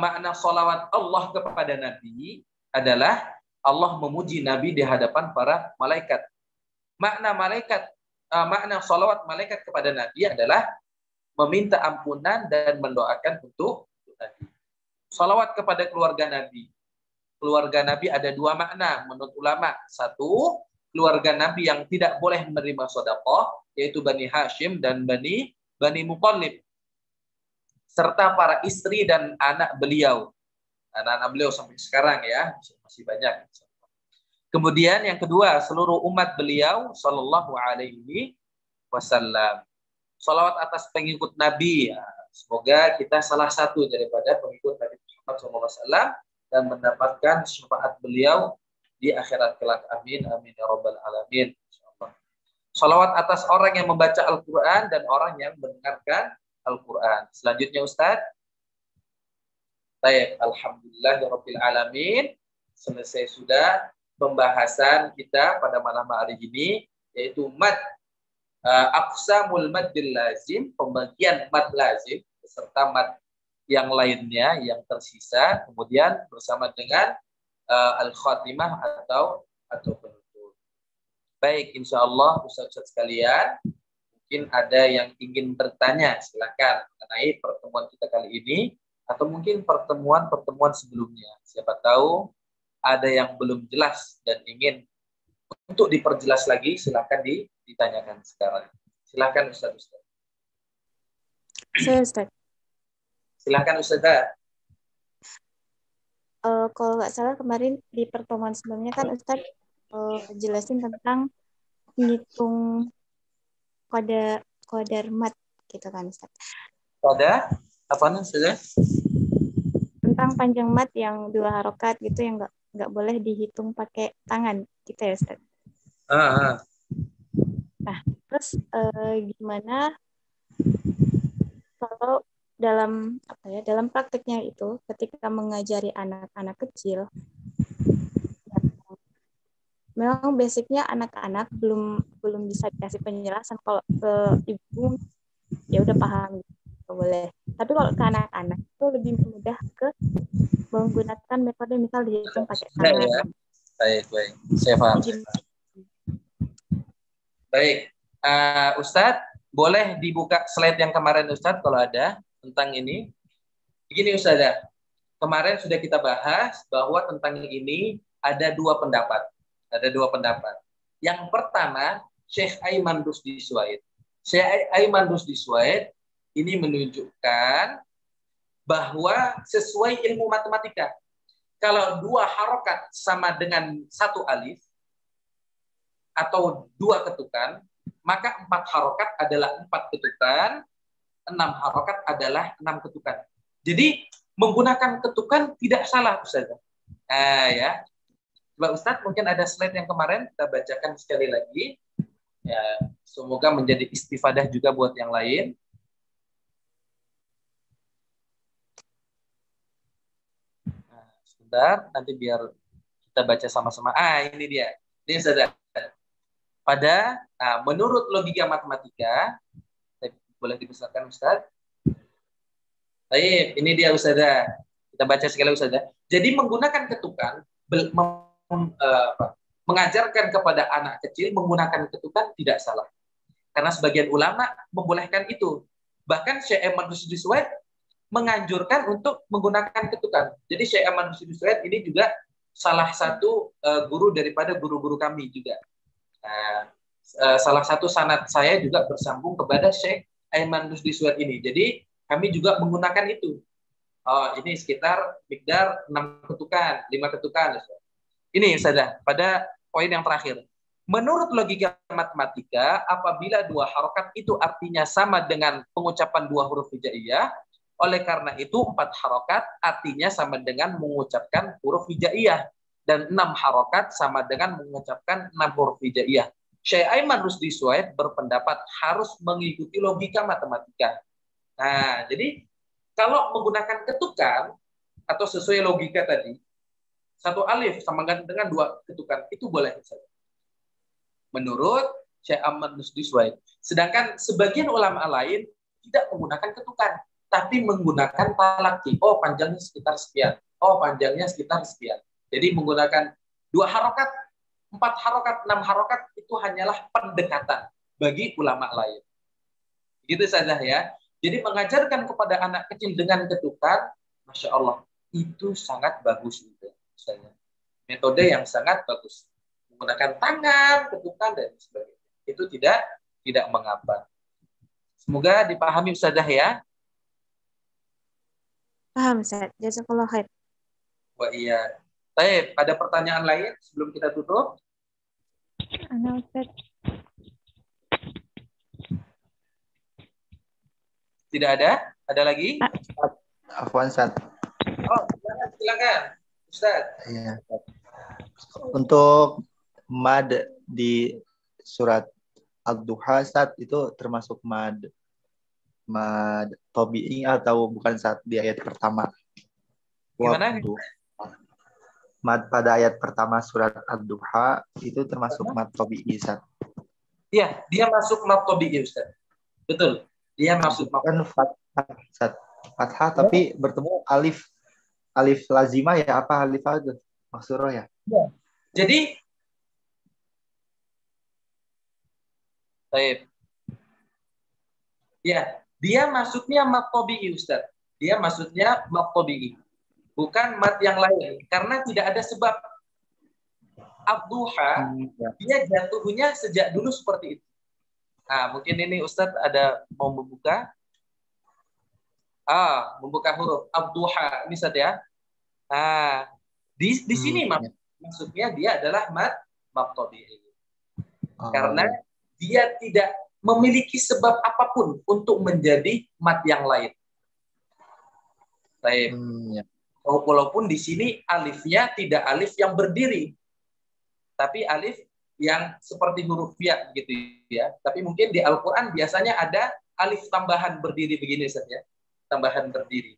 makna salawat Allah kepada Nabi adalah Allah memuji Nabi di hadapan para malaikat. Makna salawat malaikat kepada Nabi adalah meminta ampunan dan mendoakan untuk Nabi. Salawat kepada keluarga Nabi. Keluarga Nabi ada dua makna menurut ulama. Satu, keluarga Nabi yang tidak boleh menerima sedekah, yaitu Bani Hashim dan Bani Muthalib, serta para istri dan anak beliau. Anak-anak beliau sampai sekarang ya, masih banyak. Kemudian yang kedua, seluruh umat beliau sallallahu alaihi wasallam. Salawat atas pengikut Nabi. Ya, semoga kita salah satu daripada pengikut Nabi Muhammad sallallahu alaihi wasallam dan mendapatkan syafaat beliau di akhirat kelak. Amin amin ya rabbal alamin. Insyaallah. Salawat atas orang yang membaca Al-Qur'an dan orang yang mendengarkan Al-Qur'an. Selanjutnya Ustaz. Baik, alhamdulillahirabbil alamin. Selesai sudah pembahasan kita pada malam hari ini, yaitu mad aqsamul maddil lazim, pembagian mad lazim beserta mad yang lainnya yang tersisa, kemudian bersama dengan al-khatimah atau penutup. Baik, insya Allah Ustaz-Ustaz sekalian, mungkin ada yang ingin bertanya, silakan mengenai pertemuan kita kali ini, atau mungkin pertemuan-pertemuan sebelumnya. Siapa tahu ada yang belum jelas dan ingin untuk diperjelas lagi, silakan ditanyakan sekarang. Silakan Ustaz. Saya Ustaz. Silakan Ustazah. Kalau nggak salah kemarin di pertemuan sebelumnya kan Ustaz jelasin tentang menghitung qadar mat gitu kan Ustaz. Ada apa nih Ustazah? Tentang panjang mat yang 2 harokat gitu yang nggak boleh dihitung pakai tangan gitu ya Ustaz. Nah, terus gimana kalau dalam prakteknya itu ketika mengajari anak-anak kecil, memang basicnya anak-anak belum bisa dikasih penjelasan. Kalau ke ibu ya udah paham gitu, boleh. Tapi kalau ke anak-anak itu lebih mudah ke menggunakan metode misal dihitung pakai tangan. Ya. Baik, saya paham. Baik, Ustadz, boleh dibuka slide yang kemarin Ustadz kalau ada tentang ini. Begini Ustazah, kemarin sudah kita bahas bahwa tentang ini ada dua pendapat. Yang pertama, Syekh Aiman Rusdi Suwaid. Syekh Aiman Rusdi Suwaid ini menunjukkan bahwa sesuai ilmu matematika, kalau 2 harokat sama dengan 1 alif atau 2 ketukan, maka 4 harokat adalah 4 ketukan, 6 harokat adalah 6 ketukan. Jadi menggunakan ketukan tidak salah Ustaz. Ya. Coba Ustaz, mungkin ada slide yang kemarin kita bacakan sekali lagi. Ya, semoga menjadi istifadah juga buat yang lain. Nah, sebentar, nanti biar kita baca sama-sama. Ini dia. Ini Ustaz. Menurut logika matematika, boleh dibesarkan Ustaz. Baik, ini dia Ustazah. Kita baca sekali Ustazah. Jadi menggunakan ketukan, mengajarkan kepada anak kecil menggunakan ketukan tidak salah. Karena sebagian ulama membolehkan itu. Bahkan Syekh Aiman Rusdi Suwaid menganjurkan untuk menggunakan ketukan. Jadi Syekh Aiman Rusdi Suwaid ini juga salah satu guru daripada guru-guru kami juga. Salah satu sanad saya juga bersambung kepada Syekh Aiman Rusdi Suwaid ini. Jadi kami juga menggunakan itu. Ini sekitar mikdar 6 ketukan, 5 ketukan. Ini saja pada poin yang terakhir. Menurut logika matematika, apabila 2 harokat itu artinya sama dengan pengucapan 2 huruf hijaiyah, oleh karena itu 4 harokat artinya sama dengan mengucapkan huruf hijaiyah. Dan 6 harokat sama dengan mengucapkan 6 huruf hijaiyah. Syekh Aiman Rusdi Suwaid berpendapat harus mengikuti logika matematika. Nah, jadi kalau menggunakan ketukan atau sesuai logika tadi, 1 alif sama dengan 2 ketukan, itu boleh saja. Menurut Syekh Aiman Rusdi Suwaid. Sedangkan sebagian ulama lain tidak menggunakan ketukan, tapi menggunakan talaqi. Panjangnya sekitar sekian. Panjangnya sekitar sekian. Jadi menggunakan 2 harokat, 4 harokat, 6 harokat, itu hanyalah pendekatan bagi ulama lain. Gitu saja ya. Jadi mengajarkan kepada anak kecil dengan ketukan, Masya Allah, itu sangat bagus. Metode yang sangat bagus. Menggunakan tangan, ketukan, dan sebagainya. Itu tidak mengapa. Semoga dipahami Ustazah ya. Paham Ustaz, jazakallah khair. Wah iya. Baik, ada pertanyaan lain sebelum kita tutup? Ana Ustaz. Tidak ada? Ada lagi? Afwan, Ustaz. Silakan. Ustaz. Iya. Untuk mad di surat Ad-Duha, Ustaz, itu termasuk mad tabi'i atau bukan saat di ayat pertama? Gimana? Mad pada ayat pertama surat Ad-Duha itu termasuk mad tabi'i, Ustaz. Iya, dia masuk mad tabi'i, Ustaz. Betul. Dia masuk kan fathah, Ustaz. Fathah tapi bertemu alif lazimah ya, apa alif aja maksuroh ya? Ya. Jadi, baik. Ya, dia maksudnya mat tabi'i, Ustaz. Dia maksudnya mat tabi'i, bukan mat yang lain. Karena tidak ada sebab. Ad-duha, dia jatuhnya sejak dulu seperti itu. Nah, mungkin ini Ustaz ada mau membuka. Membuka huruf Ad-duha. Ini Ustaz ya. Nah, di sini maksudnya dia adalah mat tabi'i. Karena dia tidak memiliki sebab apapun untuk menjadi mat yang lain. Baik. Walaupun di sini alifnya tidak alif yang berdiri, tapi alif yang seperti huruf ya gitu ya. Tapi mungkin di Al-Qur'an biasanya ada alif tambahan berdiri begini saja. Tambahan berdiri.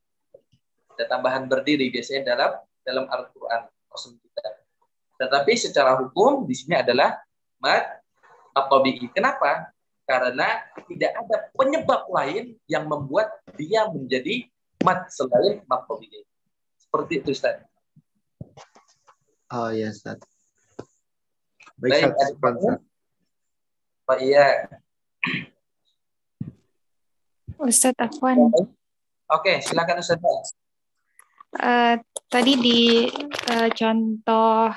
Ada tambahan berdiri biasanya dalam Al-Qur'an Rasul kita. Tetapi secara hukum di sini adalah mat tabi'i. Kenapa? Karena tidak ada penyebab lain yang membuat dia menjadi mat selain mat tabi'i. Seperti itu, Ustaz. Oh ya, Ustaz. Baik, Ustaz. Pak iya. Ustaz Afwan. Oke, silakan Ustaz. Tadi di contoh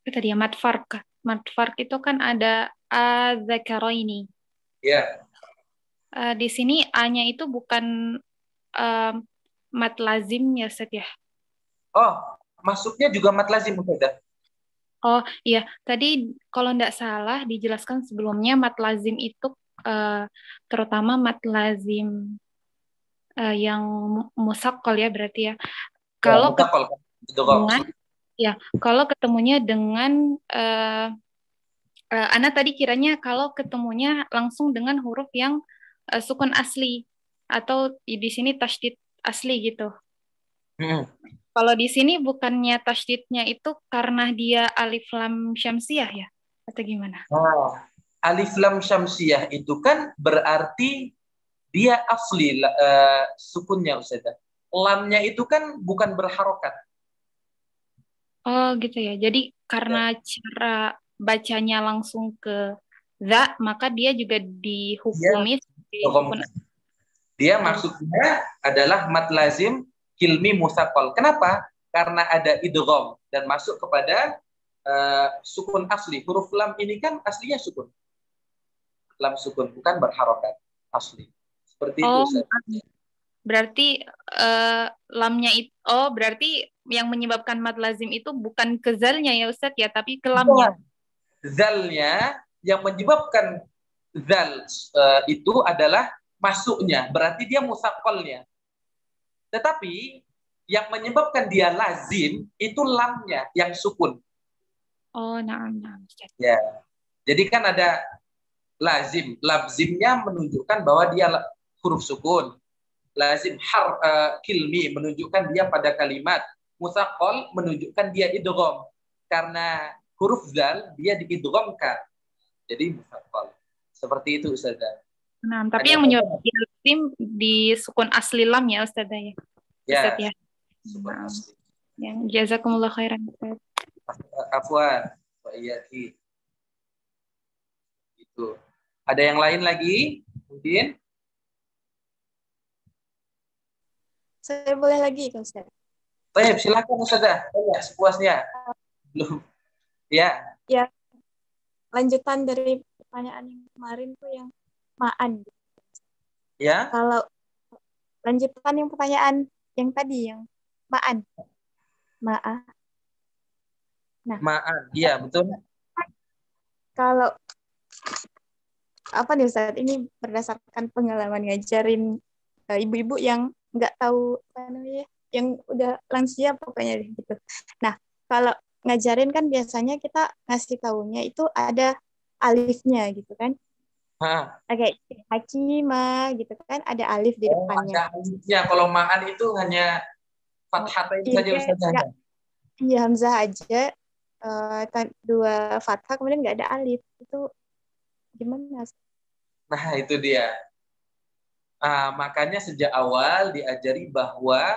tadi ya matfark. Matfark itu kan ada az-zakaraini. Iya. Di sini A-nya itu bukan mat lazim ya, Ustaz ya? Oh, masuknya juga mat lazim, Ustaz. Oh iya, tadi kalau tidak salah dijelaskan sebelumnya mat lazim itu terutama mat lazim yang musaqqal ya berarti ya. Kalau ketemunya dengan Ana tadi kiranya kalau ketemunya langsung dengan huruf yang sukun asli atau di sini tasydid asli gitu. Kalau di sini bukannya tasydidnya itu karena dia alif lam syamsiyah ya? Atau gimana? Alif lam syamsiyah itu kan berarti dia asli sukunnya, Ustazah. Lamnya itu kan bukan berharokat. Oh gitu ya. Jadi karena cara bacanya langsung ke za, maka dia juga dihukumi dia maksudnya adalah mat lazim kilmi musaqqal. Kenapa? Karena ada idgham dan masuk kepada sukun asli. Huruf lam ini kan aslinya sukun. Lam sukun, bukan berharokat asli. Seperti itu. Berarti lamnya itu, berarti yang menyebabkan mat lazim itu bukan ke zalnya ya Ustaz ya, tapi ke lamnya. Zalnya yang menyebabkan zal itu adalah masuknya, berarti dia musaqqalnya. Tetapi yang menyebabkan dia lazim itu lamnya yang sukun. Oh, nah. Ya. Jadi kan ada lazim. Lazimnya menunjukkan bahwa dia huruf sukun. Lazim kilmi menunjukkan dia pada kalimat. Musaqqal menunjukkan dia idgham. Karena huruf zal dia diidghamkan. Jadi musaqqal. Seperti itu, Ustazah. Nah, tapi yang menyebabkan lazim di sukun asli lam ya Ustazah ya. Ustaz ya. Nah. Yang jazakumullah khairan. Afwan. Wa'iyaki. Itu. Ada yang lain lagi? Mungkin? Saya boleh lagi, Ustaz. Baik, silakan Ustazah. Ya, sepuasnya. Belum. Ya. Ya. Lanjutan dari pertanyaan yang kemarin tuh yang ma'an. Ya. Kalau lanjutan yang pertanyaan yang tadi yang ma'an. Ma'a. Nah, ma'an. Iya, betul. Kalau apa nih Ustaz? Ini berdasarkan pengalaman ngajarin ibu-ibu yang nggak tahu apa namanya, yang udah lansia pokoknya gitu. Nah, kalau ngajarin kan biasanya kita ngasih taunya itu ada alifnya gitu kan. Oke, hakima gitu kan, ada alif di depannya. Ada alifnya. Kalau ma'an itu hanya fathatain saja Ustazah. Iya, hamzah aja. Dua fathah kemudian nggak ada alif. Itu gimana? Nah, itu dia. Makanya sejak awal diajari bahwa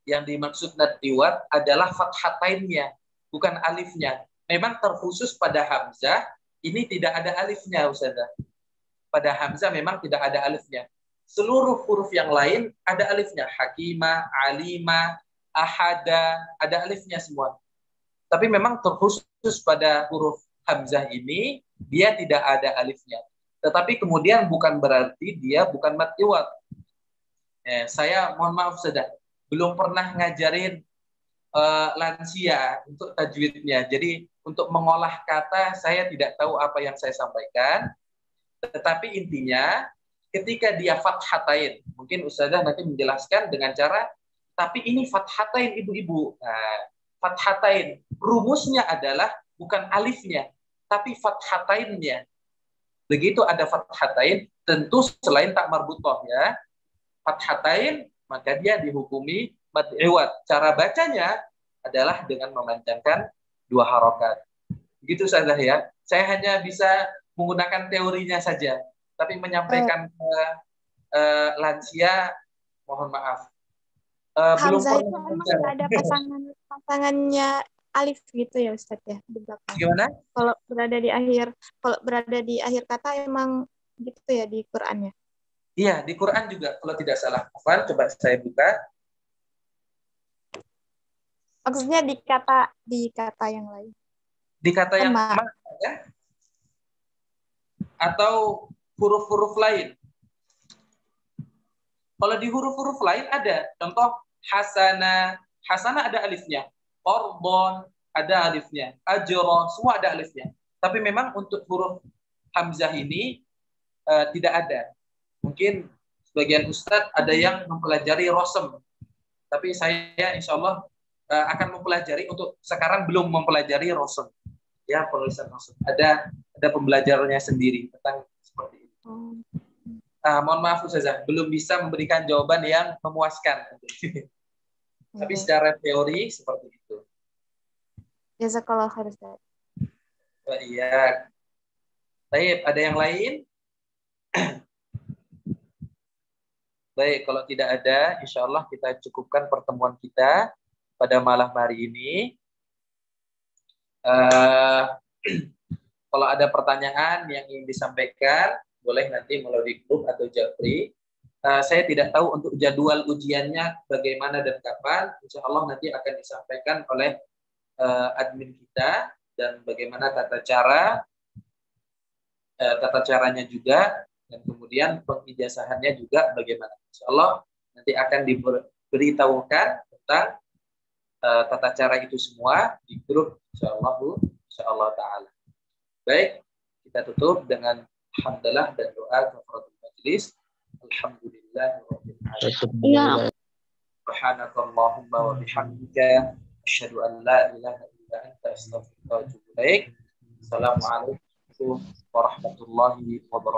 yang dimaksud natiwat adalah fathatainnya, bukan alifnya. Memang terkhusus pada hamzah, ini tidak ada alifnya, Ustazah. Pada hamzah memang tidak ada alifnya. Seluruh huruf yang lain ada alifnya. Hakimah, alimah, ahada, ada alifnya semua. Tapi memang terkhusus pada huruf hamzah ini, dia tidak ada alifnya. Tetapi kemudian bukan berarti dia bukan mad iwad. Saya mohon maaf sudah belum pernah ngajarin lansia untuk tajwidnya. Jadi untuk mengolah kata saya tidak tahu apa yang saya sampaikan. Tetapi intinya ketika dia fathatain, mungkin Ustazah nanti menjelaskan dengan cara, tapi ini fathatain ibu-ibu. Nah, fathatain rumusnya adalah bukan alifnya, tapi fathatainnya. Begitu ada fathatain, tentu selain tak marbutoh ya, fathatain maka dia dihukumi mad iwad. Cara bacanya adalah dengan memanjangkan 2 harokat. Begitu saja ya. Saya hanya bisa menggunakan teorinya saja, tapi menyampaikan ke lansia, mohon maaf. Belum Hamzah itu pernah memang nggak ada pasangannya alif gitu ya Ustadz ya di belakang. Gimana? Kalau berada di akhir kata emang gitu ya di Qur'annya. Iya, di Quran juga kalau tidak salah. Afwan, coba saya buka. Maksudnya di kata yang lain. Di kata yang Ma. mana ya? Atau huruf-huruf lain. Kalau di huruf-huruf lain ada. Contoh hasana. Hasana ada alifnya. Qordon ada alifnya. Ajro, semua ada alifnya. Tapi memang untuk huruf hamzah ini tidak ada. Mungkin sebagian ustadz ada yang mempelajari rosem. Tapi saya insya Allah akan mempelajari, untuk sekarang belum mempelajari rosem. Ya, penulisan rosem. Ada pembelajarannya sendiri tentang seperti itu. Mohon maaf Ustazah, belum bisa memberikan jawaban yang memuaskan. Tapi secara teori seperti itu. Jazakallah khair Ustaz. Iya. Baik, ada yang lain? Baik, kalau tidak ada, insya Allah kita cukupkan pertemuan kita pada malam hari ini. Kalau ada pertanyaan yang ingin disampaikan, boleh nanti melalui grup atau japri. Saya tidak tahu untuk jadwal ujiannya bagaimana dan kapan. Insya Allah nanti akan disampaikan oleh admin kita, dan bagaimana tata caranya juga, dan kemudian pengijazahannya juga bagaimana. Insya Allah nanti akan diberitahukan tentang tata cara itu semua di grup insya Allah ta'ala. Baik, kita tutup dengan hamdalah dan doa kafaratul majlis. Alhamdulillahirabbil alamin. Subhanakallahumma wa bihamdika asyhadu an la ilaha illa anta astaghfiruka wa atubu ilaik. Assalamualaikum warahmatullahi wabarakatuh.